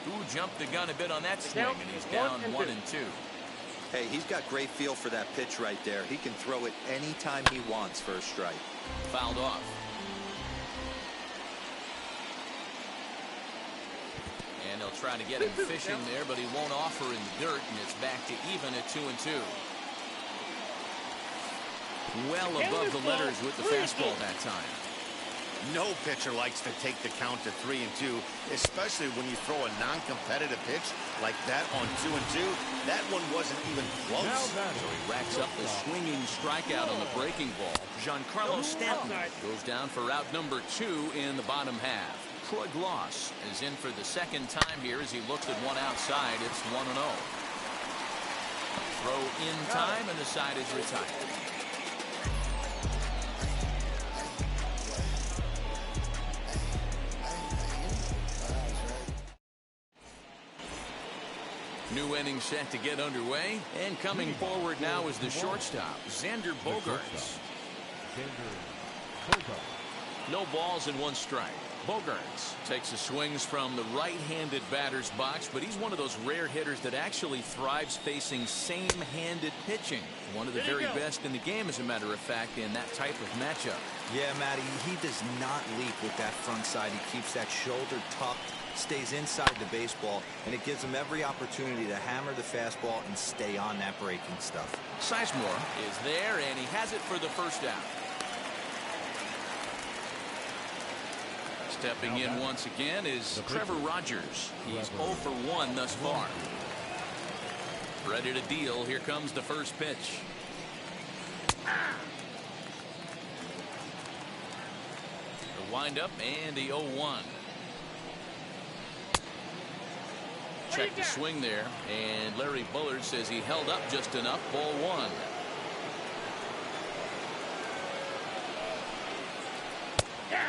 Ooh, jumped the gun a bit on that swing, and he's down 1-2. Hey, he's got great feel for that pitch right there. He can throw it anytime he wants for a strike. Fouled off. And they'll try to get him fishing there, but he won't offer in the dirt, and it's back to even at 2-2. Well above the letters with the fastball that time. No pitcher likes to take the count to 3-2, especially when you throw a non-competitive pitch like that on 2-2. That one wasn't even close. So he racks up the swinging strikeout on the breaking ball. Giancarlo Stanton goes down for out number 2 in the bottom half. Troy Gloss is in for the second time here as he looks at one outside. It's 1-0. Throw in time, and the side is retired. New inning set to get underway, and coming forward now is the shortstop, Xander Bogaerts. No balls and 1 strike. Bogaerts takes the swings from the right-handed batter's box, but he's one of those rare hitters that actually thrives facing same-handed pitching. One of the very best in the game, as a matter of fact, in that type of matchup. Yeah, Matty, he does not leap with that front side. He keeps that shoulder tucked, stays inside the baseball, and it gives him every opportunity to hammer the fastball and stay on that breaking stuff. Sizemore is there, and he has it for the first out. Stepping in once again is Trevor Rogers. He's 0 for 1 thus far. Ready to deal. Here comes the first pitch. The windup and the 0-1. Check the swing there, and Larry Bullard says he held up just enough. Ball 1.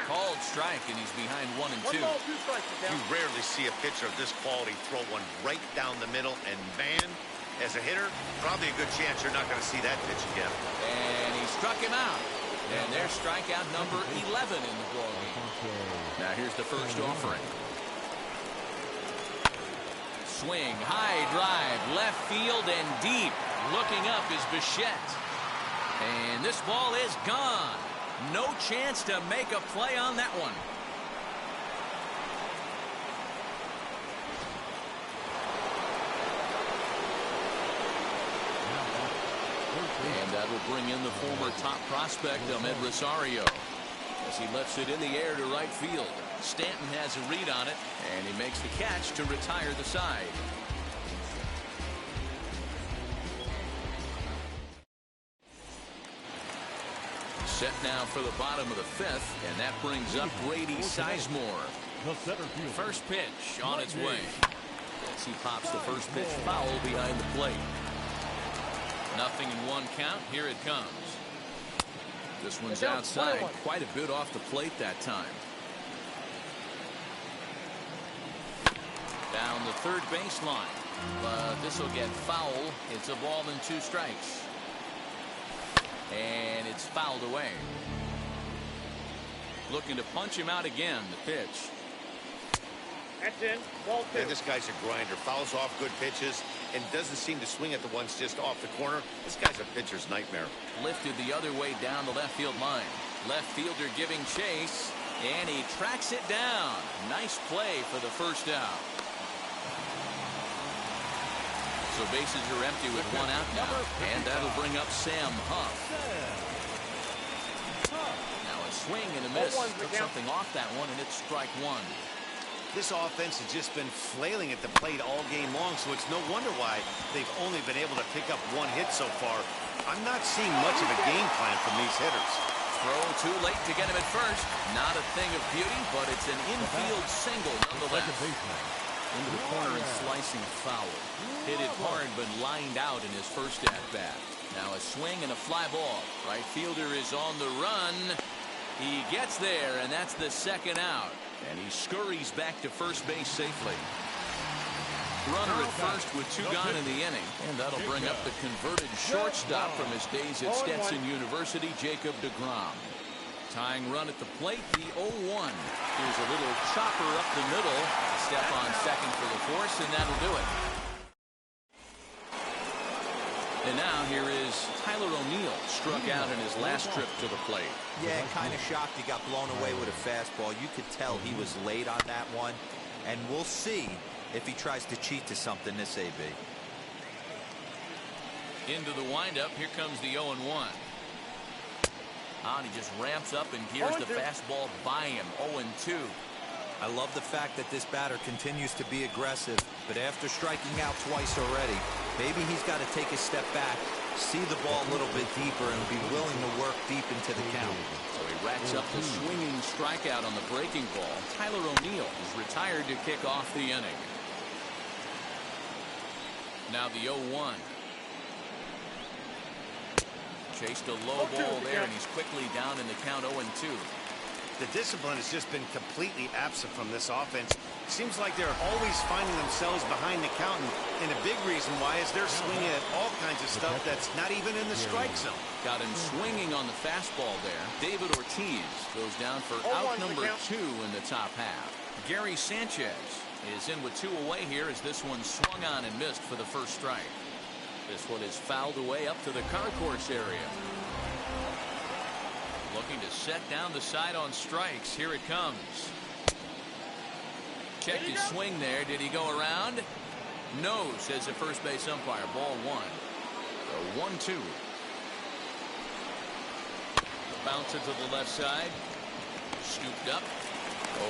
Called strike, and he's behind 1 and 2. You rarely see a pitcher of this quality throw one right down the middle, and man, as a hitter, probably a good chance you're not going to see that pitch again. And he struck him out. And there's strikeout number 11 in the ballgame. Now here's the first offering. Swing, high drive, left field and deep. Looking up is Bichette. And this ball is gone. No chance to make a play on that one. And that will bring in the former top prospect, Ahmed Rosario, as he lifts it in the air to right field. Stanton has a read on it, and he makes the catch to retire the side. Set now for the bottom of the 5th, and that brings up Grady Sizemore. First pitch on its way. As he pops the first pitch foul behind the plate. 0-1 count. Here it comes. This one's outside, quite a bit off the plate that time. Down the third baseline, but this will get foul. It's a ball and 2 strikes. And it's fouled away. Looking to punch him out again. The pitch. That's in. Ball 2. And this guy's a grinder. Fouls off good pitches and doesn't seem to swing at the ones just off the corner. This guy's a pitcher's nightmare. Lifted the other way down the left field line. Left fielder giving chase, and he tracks it down. Nice play for the first out. So bases are empty with 1 out now, and that'll bring up Sam Huff. Now a swing and a miss. Took something off that one, and it's strike 1. This offense has just been flailing at the plate all game long, so it's no wonder why they've only been able to pick up 1 hit so far. I'm not seeing much of a game plan from these hitters. Throw too late to get him at first. Not a thing of beauty, but it's an infield single nonetheless. Into the corner and slicing foul. Hit it hard, but lined out in his first at-bat. Now a swing and a fly ball. Right fielder is on the run. He gets there, and that's the second out. And he scurries back to first base safely. Runner at first with 2 gone in the inning. And that'll bring up the converted shortstop from his days at Stetson University, Jacob deGrom. Tying run at the plate, the 0-1. Here's a little chopper up the middle. Step on second for the force, and that'll do it. And now here is Tyler O'Neill, struck out in his last trip to the plate. Yeah, kind of shocked he got blown away with a fastball. You could tell he was late on that one. And we'll see if he tries to cheat to something this AB. Into the windup, here comes the 0-1. And he just ramps up and gears the fastball by him. 0-2. I love the fact that this batter continues to be aggressive, but after striking out twice already, maybe he's got to take a step back see the ball a little bit deeper and be willing to work deep into the count. So he racks up the swinging strikeout on the breaking ball. Tyler O'Neill is retired to kick off the inning. Now the 0-1. Chased a low ball there, and he's quickly down in the count 0-2. The discipline has just been completely absent from this offense. Seems like they're always finding themselves behind the count, and a big reason why is they're swinging at all kinds of stuff that's not even in the strike zone. Got him swinging on the fastball there. David Ortiz goes down for out number 2 in the top half. Gary Sanchez is in with 2 away here as this one swung on and missed for the first strike. This one is fouled away up to the concourse area. Looking to set down the side on strikes. Here it comes. Checked his swing there. Did he go around? No, says the first base umpire. Ball 1. So 1-2. Bounce it to the left side. Scooped up.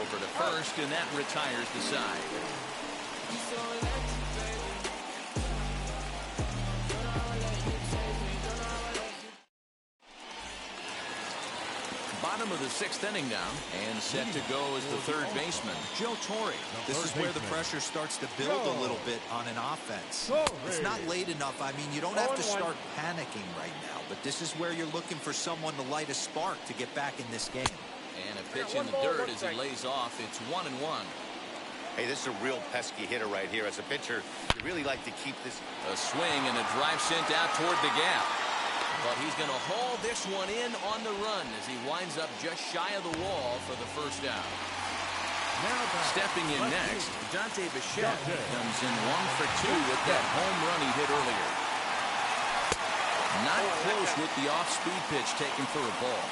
Over to first, and that retires the side. Bottom of the 6th inning now, and set to go is the third baseman, Joe Torre. This is where the pressure starts to build a little bit on an offense. It's not late enough. I mean, you don't have to start panicking right now, but this is where you're looking for someone to light a spark to get back in this game. And a pitch in the dirt as he lays off. It's 1-1. Hey, this is a real pesky hitter right here. As a pitcher, you really like to keep this. A swing and a drive sent out toward the gap. But he's going to haul this one in on the run as he winds up just shy of the wall for the first out. Stepping in next, Dante Bichette comes in 1 for 2 with that home run he hit earlier. Not close with the off-speed pitch taken for a ball.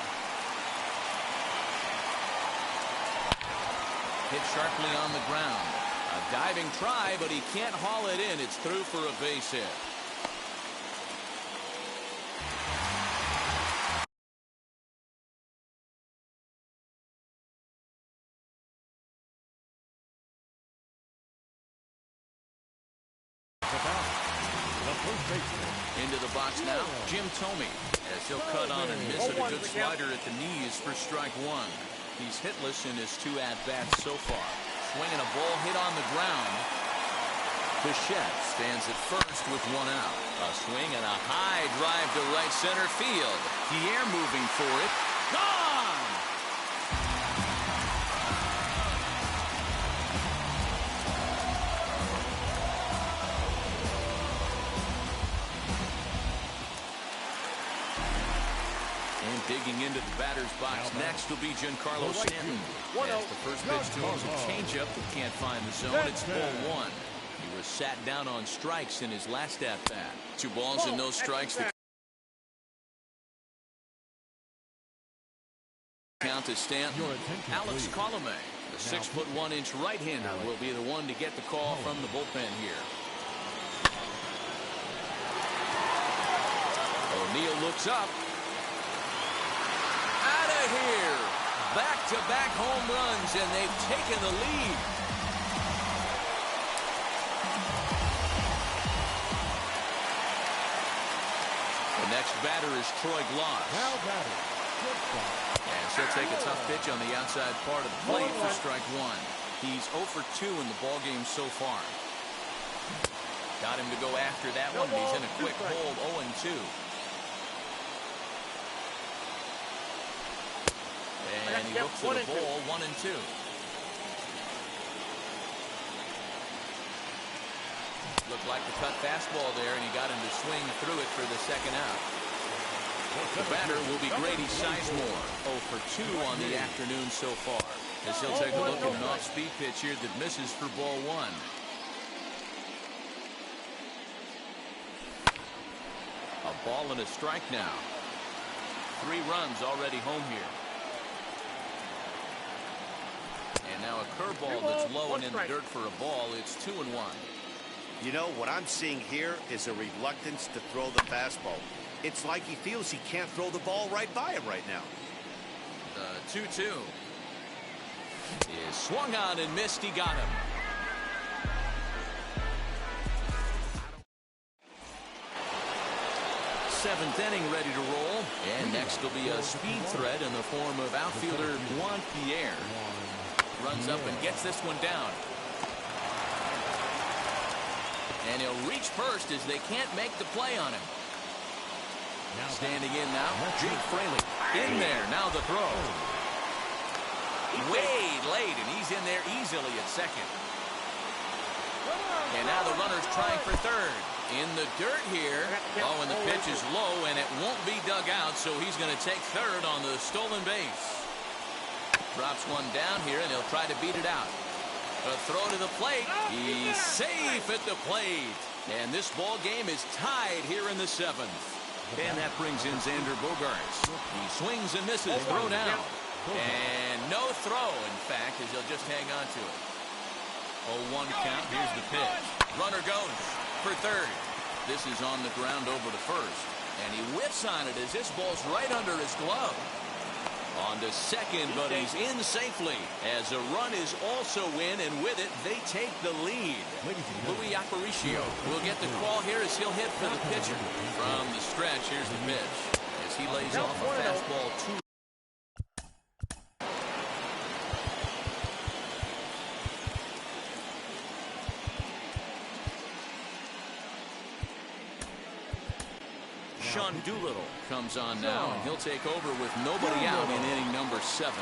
Hit sharply on the ground. A diving try, but he can't haul it in. It's through for a base hit. Into the box now, Jim Thome, as he'll cut on and miss it. A good slider at the knees for strike 1. He's hitless in his 2 at-bats so far. Swinging a ball hit on the ground. Bichette stands at first with 1 out. A swing and a high drive to right center field. Pierre moving for it. Gone! Digging into the batter's box next will be Giancarlo Stanton. As the first pitch to him is a changeup that can't find the zone. It's ball 1. He was sat down on strikes in his last at-bat. 2 balls and no strikes. The count to Stanton. Alex Colomé, the 6'1" right-hander, will be the one to get the call from the bullpen here. O'Neill looks up. Out of here. Back-to-back home runs, and they've taken the lead. The next batter is Troy Gloss. And she'll take a tough pitch on the outside part of the plate for strike 1. He's 0 for 2 in the ballgame so far. Got him to go after that one, and he's in a quick hold, 0-2. And he looks for the ball, 1-2. Looked like the cut fastball there, and he got him to swing through it for the second out. The batter will be Grady Sizemore, 0 for 2 on the afternoon so far. As he'll take a look at an off-speed pitch here that misses for ball 1. A ball and a strike now. 3 runs already home here. And now a curveball that's low and in the dirt for a ball. It's 2-1. You know, what I'm seeing here is a reluctance to throw the fastball. It's like he feels he can't throw the ball right by him right now. The 2-2 is swung on and missed. He got him. 7th inning ready to roll. And next will be a speed threat in the form of outfielder Juan Pierre. Runs up and gets this one down. And he'll reach first as they can't make the play on him. Standing in now, Jake Fraley. In there, now the throw. Way late, and he's in there easily at second. And now the runner's trying for third. In the dirt here. Oh, and the pitch is low, and it won't be dug out, so he's going to take third on the stolen base. Drops one down here, and he'll try to beat it out. A throw to the plate. He's safe at the plate. And this ball game is tied here in the 7th. And that brings in Xander Bogaerts. He swings and misses. Throw down. And no throw, in fact, as he'll just hang on to it. 0-1 count. Here's the pitch. Runner goes for third. This is on the ground over to first. And he whiffs on it as this ball's right under his glove. On to second, but he's in safely as a run is also in, and with it, they take the lead. Louis Aparicio will get the call here as he'll hit for the pitcher. From the stretch, here's the pitch as he lays off a fastball 2. Sean Doolittle comes on now, and he'll take over with nobody out in inning number 7.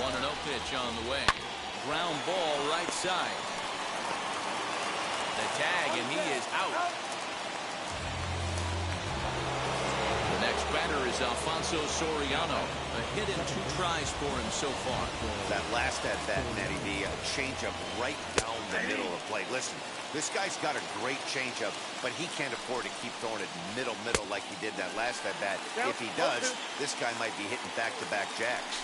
1-0 pitch on the way. Ground ball right side. The tag, and he is out. The next batter is Alfonso Soriano. A hit in 2 tries for him so far. That last at bat, Nettie, the changeup right down the middle of the plate. Listen, this guy's got a great changeup, but he can't afford to keep throwing it middle like he did that last at bat. If he does, this guy might be hitting back-to-back jacks.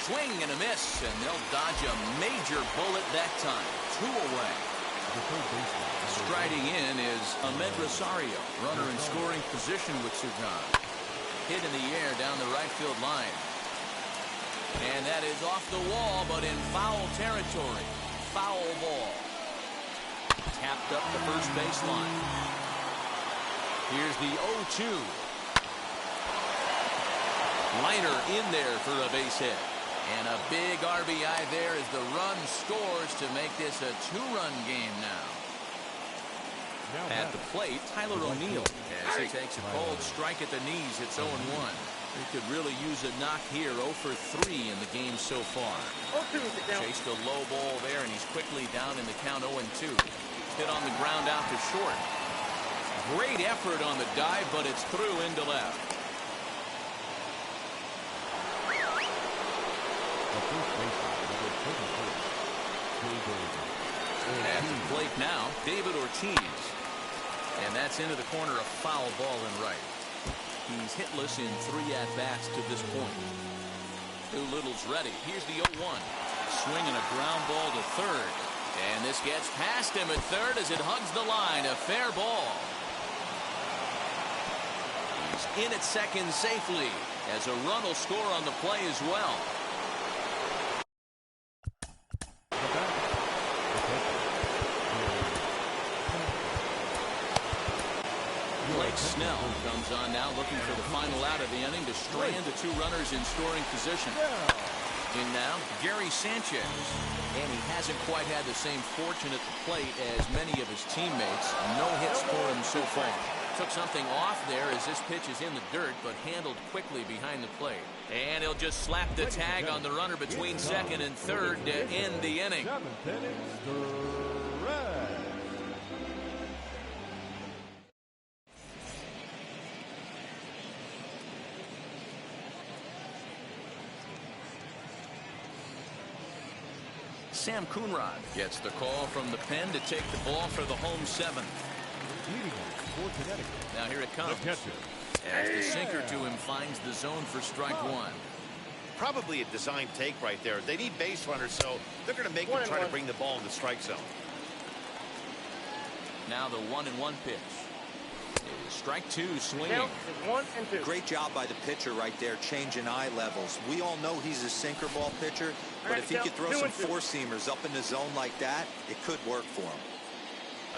Swing and a miss, and they'll dodge a major bullet that time. 2 away. Striding in is Ahmed Rosario, runner in scoring position with Sugan. Hit in the air down the right field line. And that is off the wall, but in foul territory. Foul ball. Tapped up the first baseline. Here's the 0-2. Liner in there for a base hit. And a big RBI there as the run scores to make this a 2-run game now. At the plate, Tyler O'Neill as he takes a cold strike at the knees. It's 0-1. He could really use a knock here. 0 for 3 in the game so far. Chased a low ball there, and he's quickly down in the count 0-2. Hit on the ground out to short. Great effort on the dive, but it's through into left. At the plate now, David Ortiz. And that's into the corner, a foul ball in right. He's hitless in 3 at-bats to this point. Doolittle's ready. Here's the 0-1. Swinging a ground ball to third. And this gets past him at third as it hugs the line. A fair ball. He's in at second safely as a run will score on the play as well. Snell comes on now, looking for the final out of the inning to strand the 2 runners in scoring position. In now, Gary Sanchez. And he hasn't quite had the same fortune at the plate as many of his teammates. No hits for him so far. Took something off there as this pitch is in the dirt, but handled quickly behind the plate. And he'll just slap the tag on the runner between second and third to end the inning. Sam Coonrod gets the call from the pen to take the ball for the home 7th. Now here it comes. As the sinker to him finds the zone for strike 1. Probably a design take right there. They need base runners, so they're going to make them try to bring the ball in the strike zone. Now the 1-1 pitch. Strike 2 swinging. 1-2. Great job by the pitcher right there, changing eye levels. We all know he's a sinker ball pitcher, but if he could throw some 4-seamers up in the zone like that, it could work for him.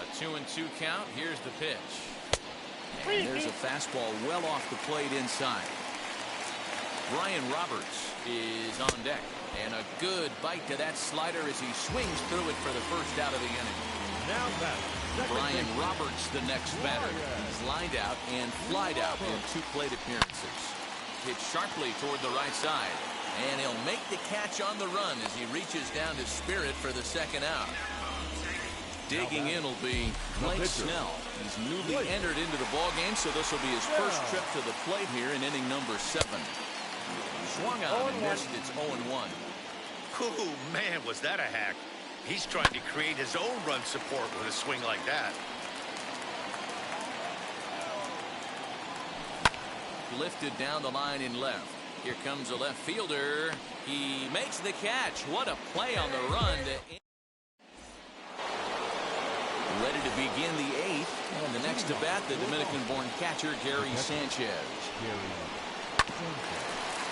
A 2-2 count. Here's the pitch. And there's a fastball well off the plate inside. Brian Roberts is on deck. And a good bite to that slider as he swings through it for the first out of the inning. Now that Brian Roberts, the next batter. He's lined out and flied out in 2 plate appearances. Hit sharply toward the right side. And he'll make the catch on the run as he reaches down to Spirit for the second out. Digging in will be Blake Snell. He's newly entered into the ballgame, so this will be his first trip to the plate here in inning number 7. Swung on and missed. It's 0-1. Ooh, man, was that a hack. He's trying to create his own run support with a swing like that. Lifted down the line in left. Here comes a left fielder. He makes the catch. What a play on the run. Ready to begin the 8th. And the next to bat, the Dominican-born catcher, Gary Sanchez.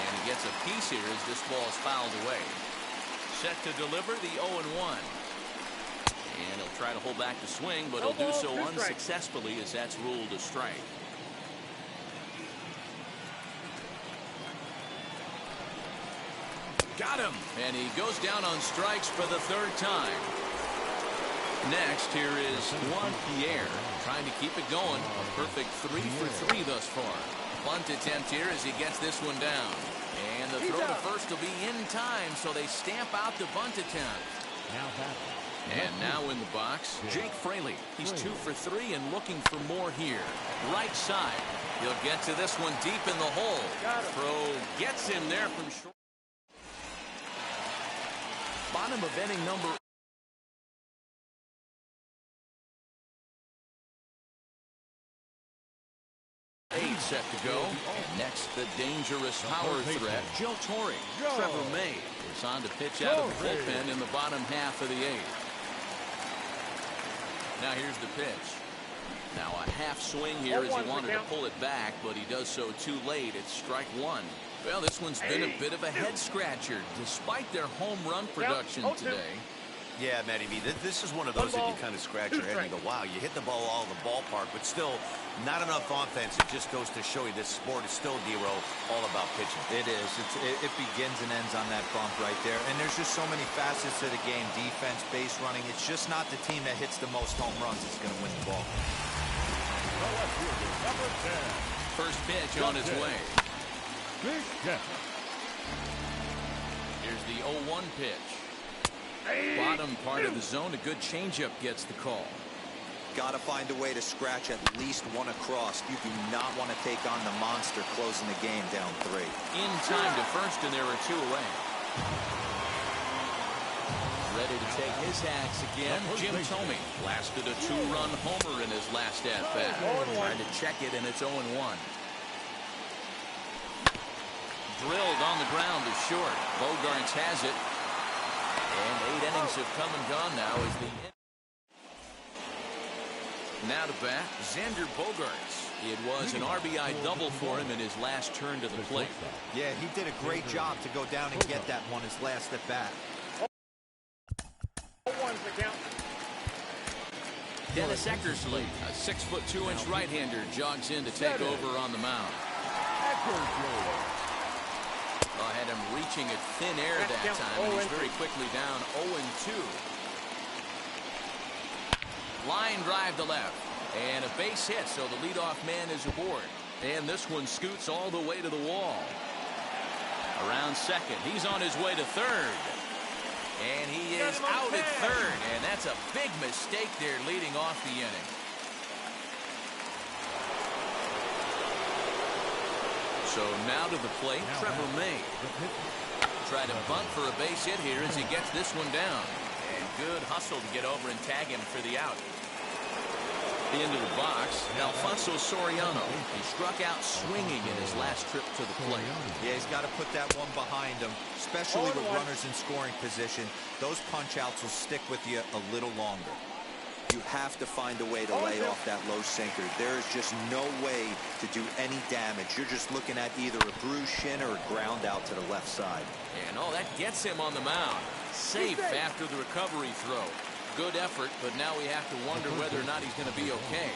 And he gets a piece here as this ball is fouled away. Set to deliver the 0-1. And he'll try to hold back the swing, but he'll do so unsuccessfully as that's ruled a strike. Got him. And he goes down on strikes for the 3rd time. Next, here is Juan Pierre trying to keep it going. A perfect 3 for 3 thus far. Bunt attempt here as he gets this one down. And the throw to first will be in time, so they stamp out the bunt attempt. And now in the box, Jake Fraley. He's 2 for 3 and looking for more here. Right side. He'll get to this one deep in the hole. Throw gets him there from short. Bottom of inning number 8 set to go. And next, the dangerous power threat, Joe Torre. Trevor May is on to pitch out of the bullpen in the bottom half of the 8th. Now here's the pitch. Now a half swing here as he wanted to pull it back, but he does so too late. It's strike 1. Well, this one's been a bit of a head scratcher despite their home run production today. Yeah, Matty B, this is one of those that you kind of scratch your head and you go, wow, you hit the ball all in the ballpark, but still not enough offense. It just goes to show you this sport is still, D-Row, all about pitching. It is. It begins and ends on that bump right there. And there's just so many facets to the game. Defense, base running. It's just not the team that hits the most home runs that's going to win the ball. First pitch on its way. Here's the 0-1 pitch. Bottom part of the zone, a good changeup gets the call. Got to find a way to scratch at least one across. You do not want to take on the monster closing the game down 3. In time to first, and there are 2 away. Ready to take his hacks again, Jim Thome. Blasted a 2-run homer in his last at-bat. Trying to check it, and it's 0-1. Drilled on the ground to short. Bogarts has it. And 8 innings have come and gone now as the... Now to bat, Xander Bogarts. It was an RBI double for him in his last turn to the plate. Yeah, he ddid a great job to go down and get that one his last at bat. Dennis Eckersley, a 6'2" right-hander, jogs in to take over on the mound. Had him reaching at thin air that time, and he's very quickly down 0-2. Line drive to left, and a base hit, so the leadoff man is aboard. And this one scoots all the way to the wall. Around second, he's on his way to third. And he is out at third, and that's a big mistake there leading off the inning. So now to the plate, Trevor May. Try to bunt for a base hit here as he gets this one down. And good hustle to get over and tag him for the out. Into the box, Alfonso Soriano. He struck out swinging in his last trip to the plate. Yeah, he's got to put that one behind him, especially with runners in scoring position. Those punch-outs will stick with you a little longer. You have to find a way to lay off that low sinker. There is just no way to do any damage. You're just looking at either a bruised shin or a ground out to the left side. And that gets him on the mound. Safe after the recovery throw. good effort, but now we have to wonder whether or not he's going to be okay.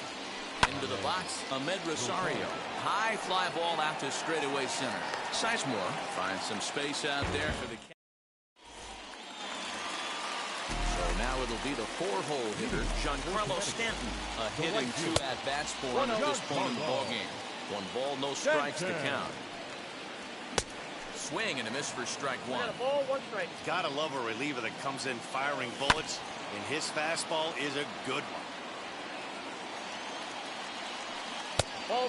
Into the box, Ahmed Rosario. High fly ball out to straightaway center. Sizemore finds some space out there for the. So now it'll be the 4-hole hitter, Giancarlo Stanton. A hitting 2 at-bats for him at this point in the ballgame. 1 ball, no strikes to count. Swing and a miss for strike 1. Ball, 1 strike. Gotta love a reliever that comes in firing bullets, and his fastball is a good one.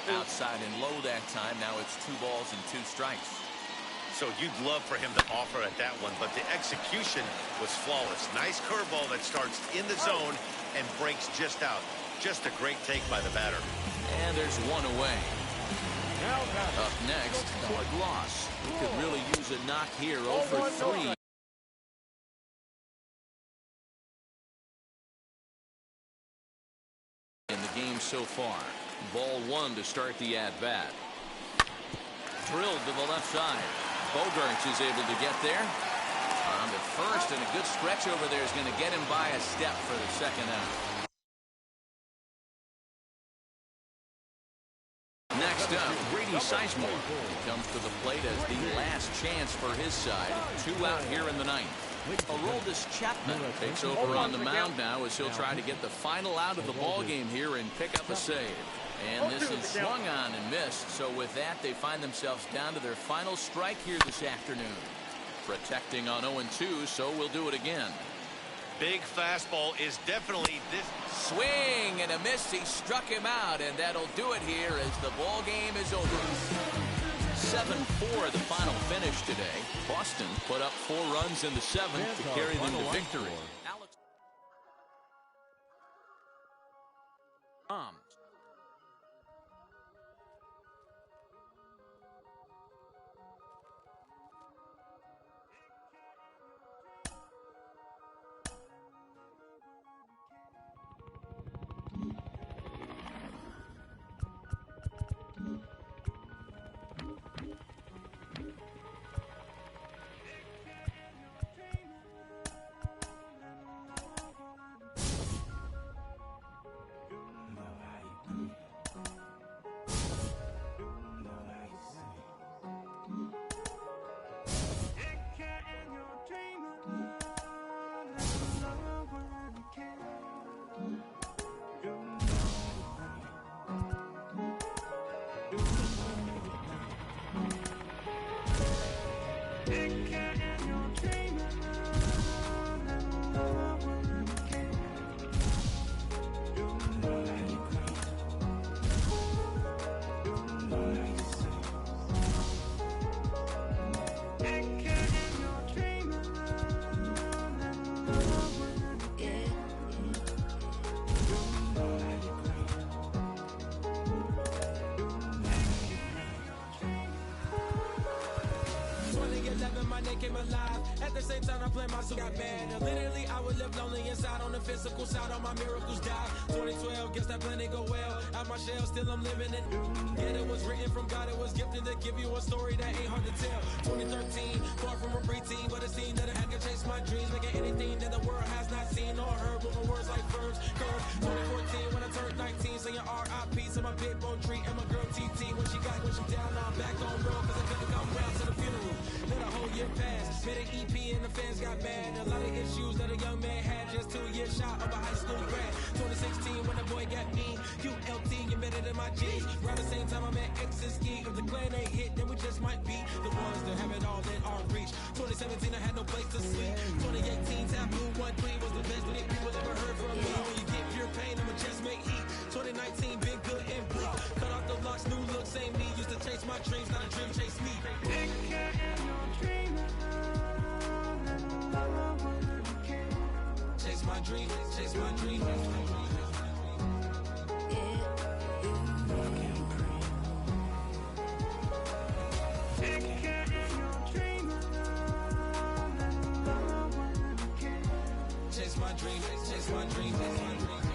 Outside and low that time. Now it's 2 balls and 2 strikes. So you'd love for him to offer at that one, but the execution was flawless. Nice curveball that starts in the zone and breaks just out. Just a great take by the batter. And there's 1 away. Up next, Doug Loss. He could really use a knock here. 0 for 3. In the game so far. Ball 1 to start the at-bat. Drilled to the left side. Bogarts is able to get there. On to first, and a good stretch over there is going to get him by a step for the second out. Next up, Grady Sizemore. He comes to the plate as the last chance for his side. 2 out here in the 9th. Aroldis Chapman takes over on the mound now as he'll try to get the final out of the ball game here and pick up a save. And this is swung on and missed. So with that, they find themselves down to their final strike here this afternoon. Protecting on 0-2, so we'll do it again. Big fastball is definitely this. Swing and a miss. He struck him out, and that'll do it here as the ball game is over. 7-4 the final finish today. Boston put up 4 runs in the 7th to carry them to victory. Alex. Came alive. At the same time, I played myself got mad. Literally, I would live lonely inside. On the physical side, all my miracles died. 2012, guess that plan didn't go well. Out my shell, still I'm living it. Yeah, it was written from God. It was gifted to give you a story that ain't hard to tell. 2013, far from a preteen, but it seemed that I could chase my dreams, making anything that the world has not seen or heard. With my words like verbs, curves. 2014, when I turned 19, singing R.I.P. to my big bone tree and my girl TT. When she down, now I'm back on road, cause I couldn't come round to the funeral. Let a whole year pass. Made an EP and the fans got mad. A lot of issues that a young man had. Just 2 years shy of a high school grad. 2016 when the boy got me. QLT embedded in my G's. Around the same time I met X and Ski. If the clan ain't hit, then we just might be the ones that have it all in our reach. 2017 I had no place to sleep. 2018 Taboo 1 Clean was the best that people ever heard from me. When you get pure pain, I'ma just make heat. 2019 been good and bleak. Cut off the locks, new look, same me. Used to chase my dreams, not a dream chase me. Chase my dream, chase my dream. Chase my dream, chase my dream, chase my dream.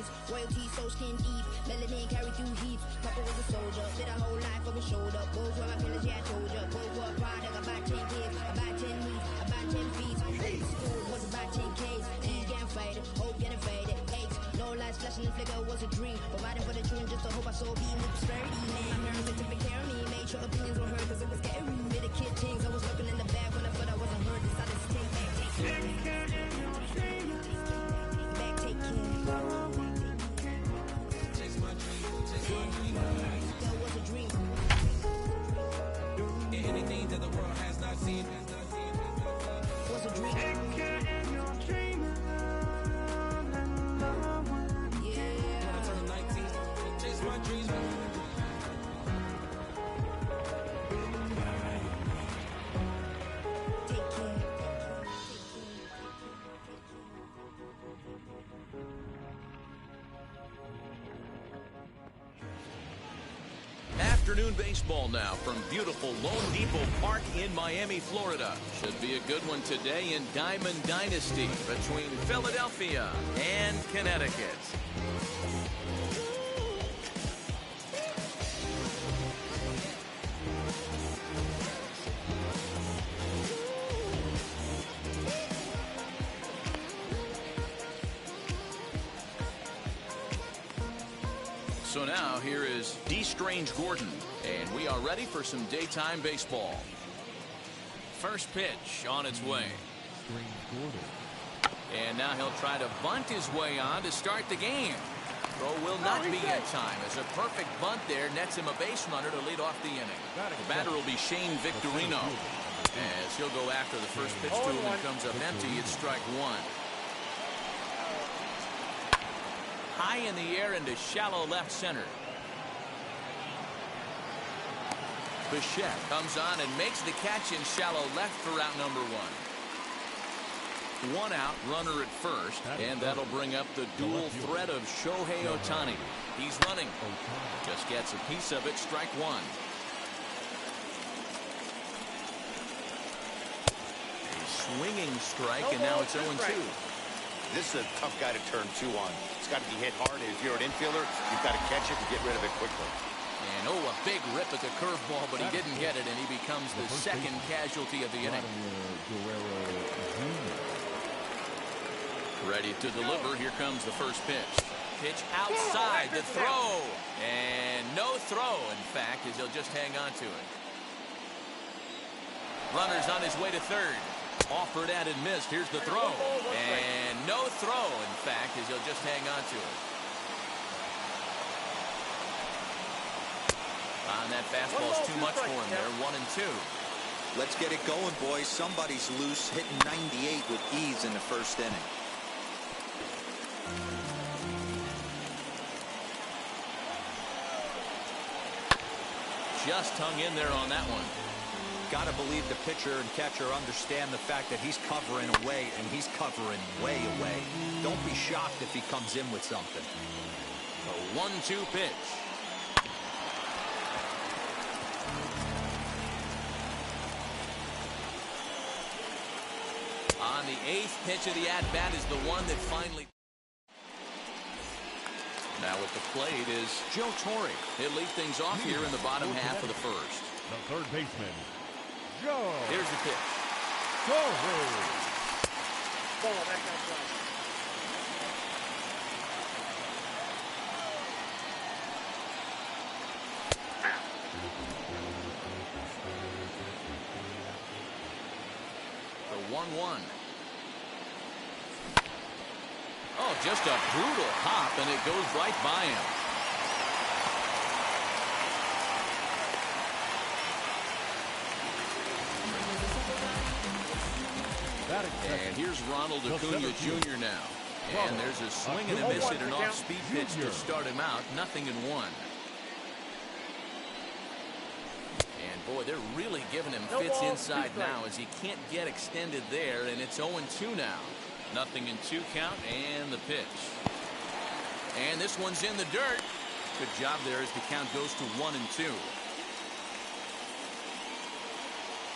beats. Royalty so skin deep. Melanin carry through heaps. Papa was a soldier. Did a whole life over shoulder. Both were my feelings, yeah, I told ya. Both were a product. About 10 kids, about 10 weeks, about 10 feet. Hey, school was about 10 Ks. Keys getting faded, hope getting faded. Aches, no lights flashing and flicker was a dream. Providing for the children just to hope I saw being with prosperity. Man, my parents took good care of me. Made sure opinions were heard cause it was scary. Made a kid things. I was looking in the back when I thought I wasn't heard. Decided to take back, take care. Back, take care. Chase my dream. That was a dream. Anything that the world has not seen. Was a dream. Yeah. When I turn 19, chase my dreams. Take care. Afternoon baseball now from beautiful Lone Depot Park in Miami, Florida. Should be a good one today in Diamond Dynasty between Philadelphia and Connecticut. So now here is D. Strange Gordon, and we are ready for some daytime baseball. First pitch on its way. And now he'll try to bunt his way on to start the game. Throw will not be in time as a perfect bunt there nets him a base runner to lead off the inning. The batter will be Shane Victorino as he'll go after the first pitch to him and comes up empty. It's strike one. High in the air into shallow left center. Bichette comes on and makes the catch in shallow left for out number one. One out, runner at first, and that'll bring up the dual threat of Shohei Ohtani. He's running. Just gets a piece of it, strike one. A swinging strike, and now it's 0-2. This is a tough guy to turn two on. It's got to be hit hard. If you're an infielder, you've got to catch it and get rid of it quickly. And a big rip at the curveball, but he didn't get it, and he becomes the second casualty of the inning. Ready to deliver. Here comes the first pitch. Pitch outside, the throw. And no throw, in fact, as he'll just hang on to it. Runner's on his way to third. Offered and missed. Here's the throw. And no throw, in fact, as he'll just hang on to it. On that fastball's too much for him there. 1-2. Let's get it going, boys. Somebody's loose, hitting 98 with ease in the first inning. Just hung in there on that one. Got to believe the pitcher and catcher understand the fact that he's covering away, and he's covering way away. Don't be shocked if he comes in with something. A 1-2 pitch. On the 8th pitch of the at-bat is the one that finally... Now at the plate is Joe Torre. He'll lead things off here in the bottom half of the first. The third baseman, Joe. Here's the pitch. Torre. Ball, that guy's right. The 1-1. Oh, just a brutal hop, and it goes right by him. And here's Ronald Acuna Jr. now. And there's a swing and a miss at an off-speed pitch to start him out. 0-1. And boy, they're really giving him fits inside now as he can't get extended there, and it's 0-2 now. 0-2 count, and the pitch. And this one's in the dirt. Good job there as the count goes to 1-2.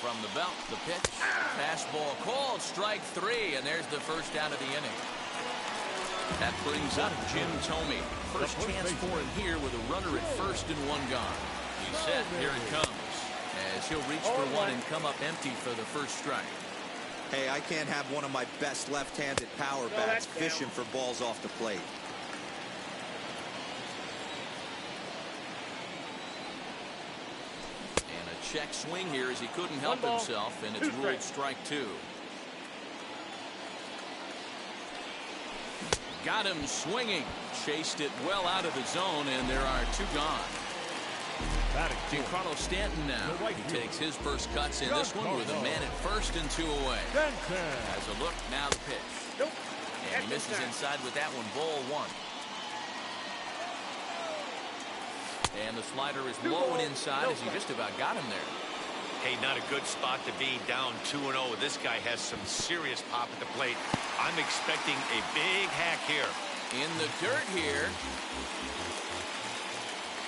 From the belt, the pitch. Fastball called, strike three, and there's the first out of the inning. That brings up Jim Thome. First chance for him here with a runner at first and one gone. He's set. Here it comes. As he'll reach for one and come up empty for the first strike. Hey, I can't have one of my best left-handed power bats fishing for balls off the plate. And a check swing here as he couldn't help himself, and it's ruled strike two. Got him swinging. Chased it well out of the zone, and there are two gone. Giancarlo Stanton now. He takes his first cuts in this one with a man at first and two away. Has a look, now the pitch. And he misses inside with that one, ball one. And the slider is low and inside as he just about got him there. Hey, not a good spot to be, down 2-0. This guy has some serious pop at the plate. I'm expecting a big hack here. In the dirt here.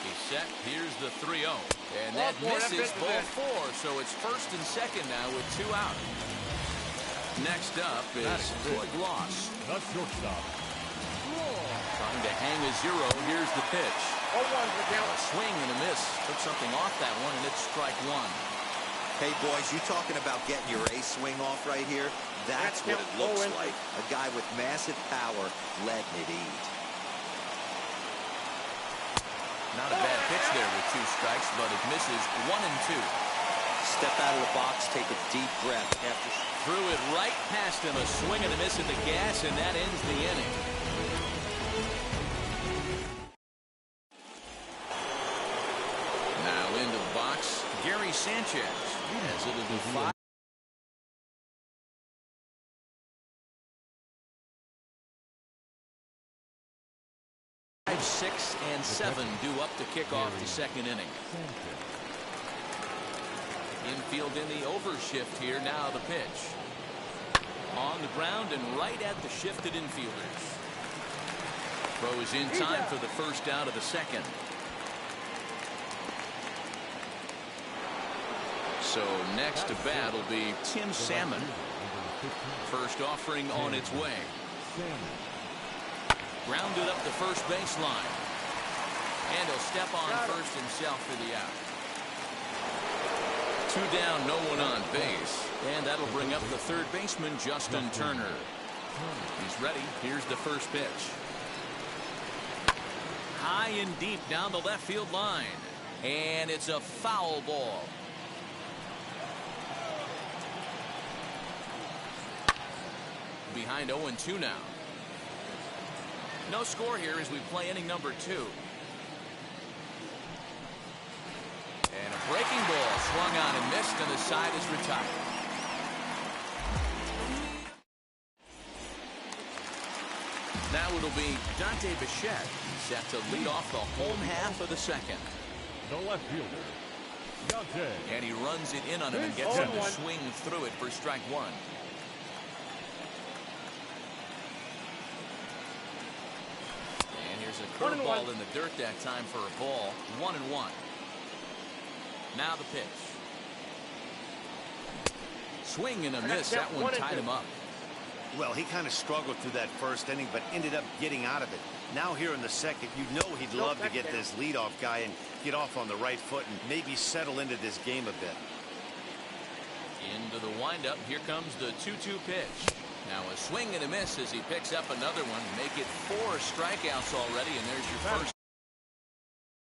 He's set. Here's the 3-0. And that misses, ball four. So it's first and second now with two out. Next up is Floyd Loss. Not shortstop. Trying to hang a zero. Here's the pitch. A swing and a miss. Took something off that one, and it's strike one. Hey, boys, you talking about getting your ace swing off right here? That's what it looks like. A guy with massive power letting it eat. Not a bad pitch there with two strikes, but it misses 1 and 2. Step out of the box, take a deep breath. Threw it right past him, a swing and a miss at the gas, and that ends the inning. Now into the box, Gary Sanchez. As it'll be 5. 6 and 7 due up to kick off the second inning. Infield in the overshift here. Now the pitch. On the ground and right at the shifted infielders. Throw is in time for the first out of the second. So next to bat will be Tim Salmon. First offering on its way. Grounded up the first baseline. And he'll step on first himself for the out. 2 down, no one on base. And that'll bring up the third baseman, Justin Turner. He's ready. Here's the first pitch. High and deep down the left field line. And it's a foul ball. Behind 0-2 now. No score here as we play inning number 2. And a breaking ball swung on and missed, and the side is retired. Now it'll be Dante Bichette set to lead off the home half of the second. The left fielder, Dante. And he runs it in on him and gets him to swing through it for strike one. A curveball in the dirt that time for a ball. 1-1. Now the pitch. Swing and a miss. That one tied him up. Well, he kind of struggled through that first inning, but ended up getting out of it. Now here in the second, you know he'd love to get this leadoff guy and get off on the right foot and maybe settle into this game a bit. Into the windup. Here comes the 2-2 pitch. Now a swing and a miss as he picks up another one. Make it 4 strikeouts already, and there's your first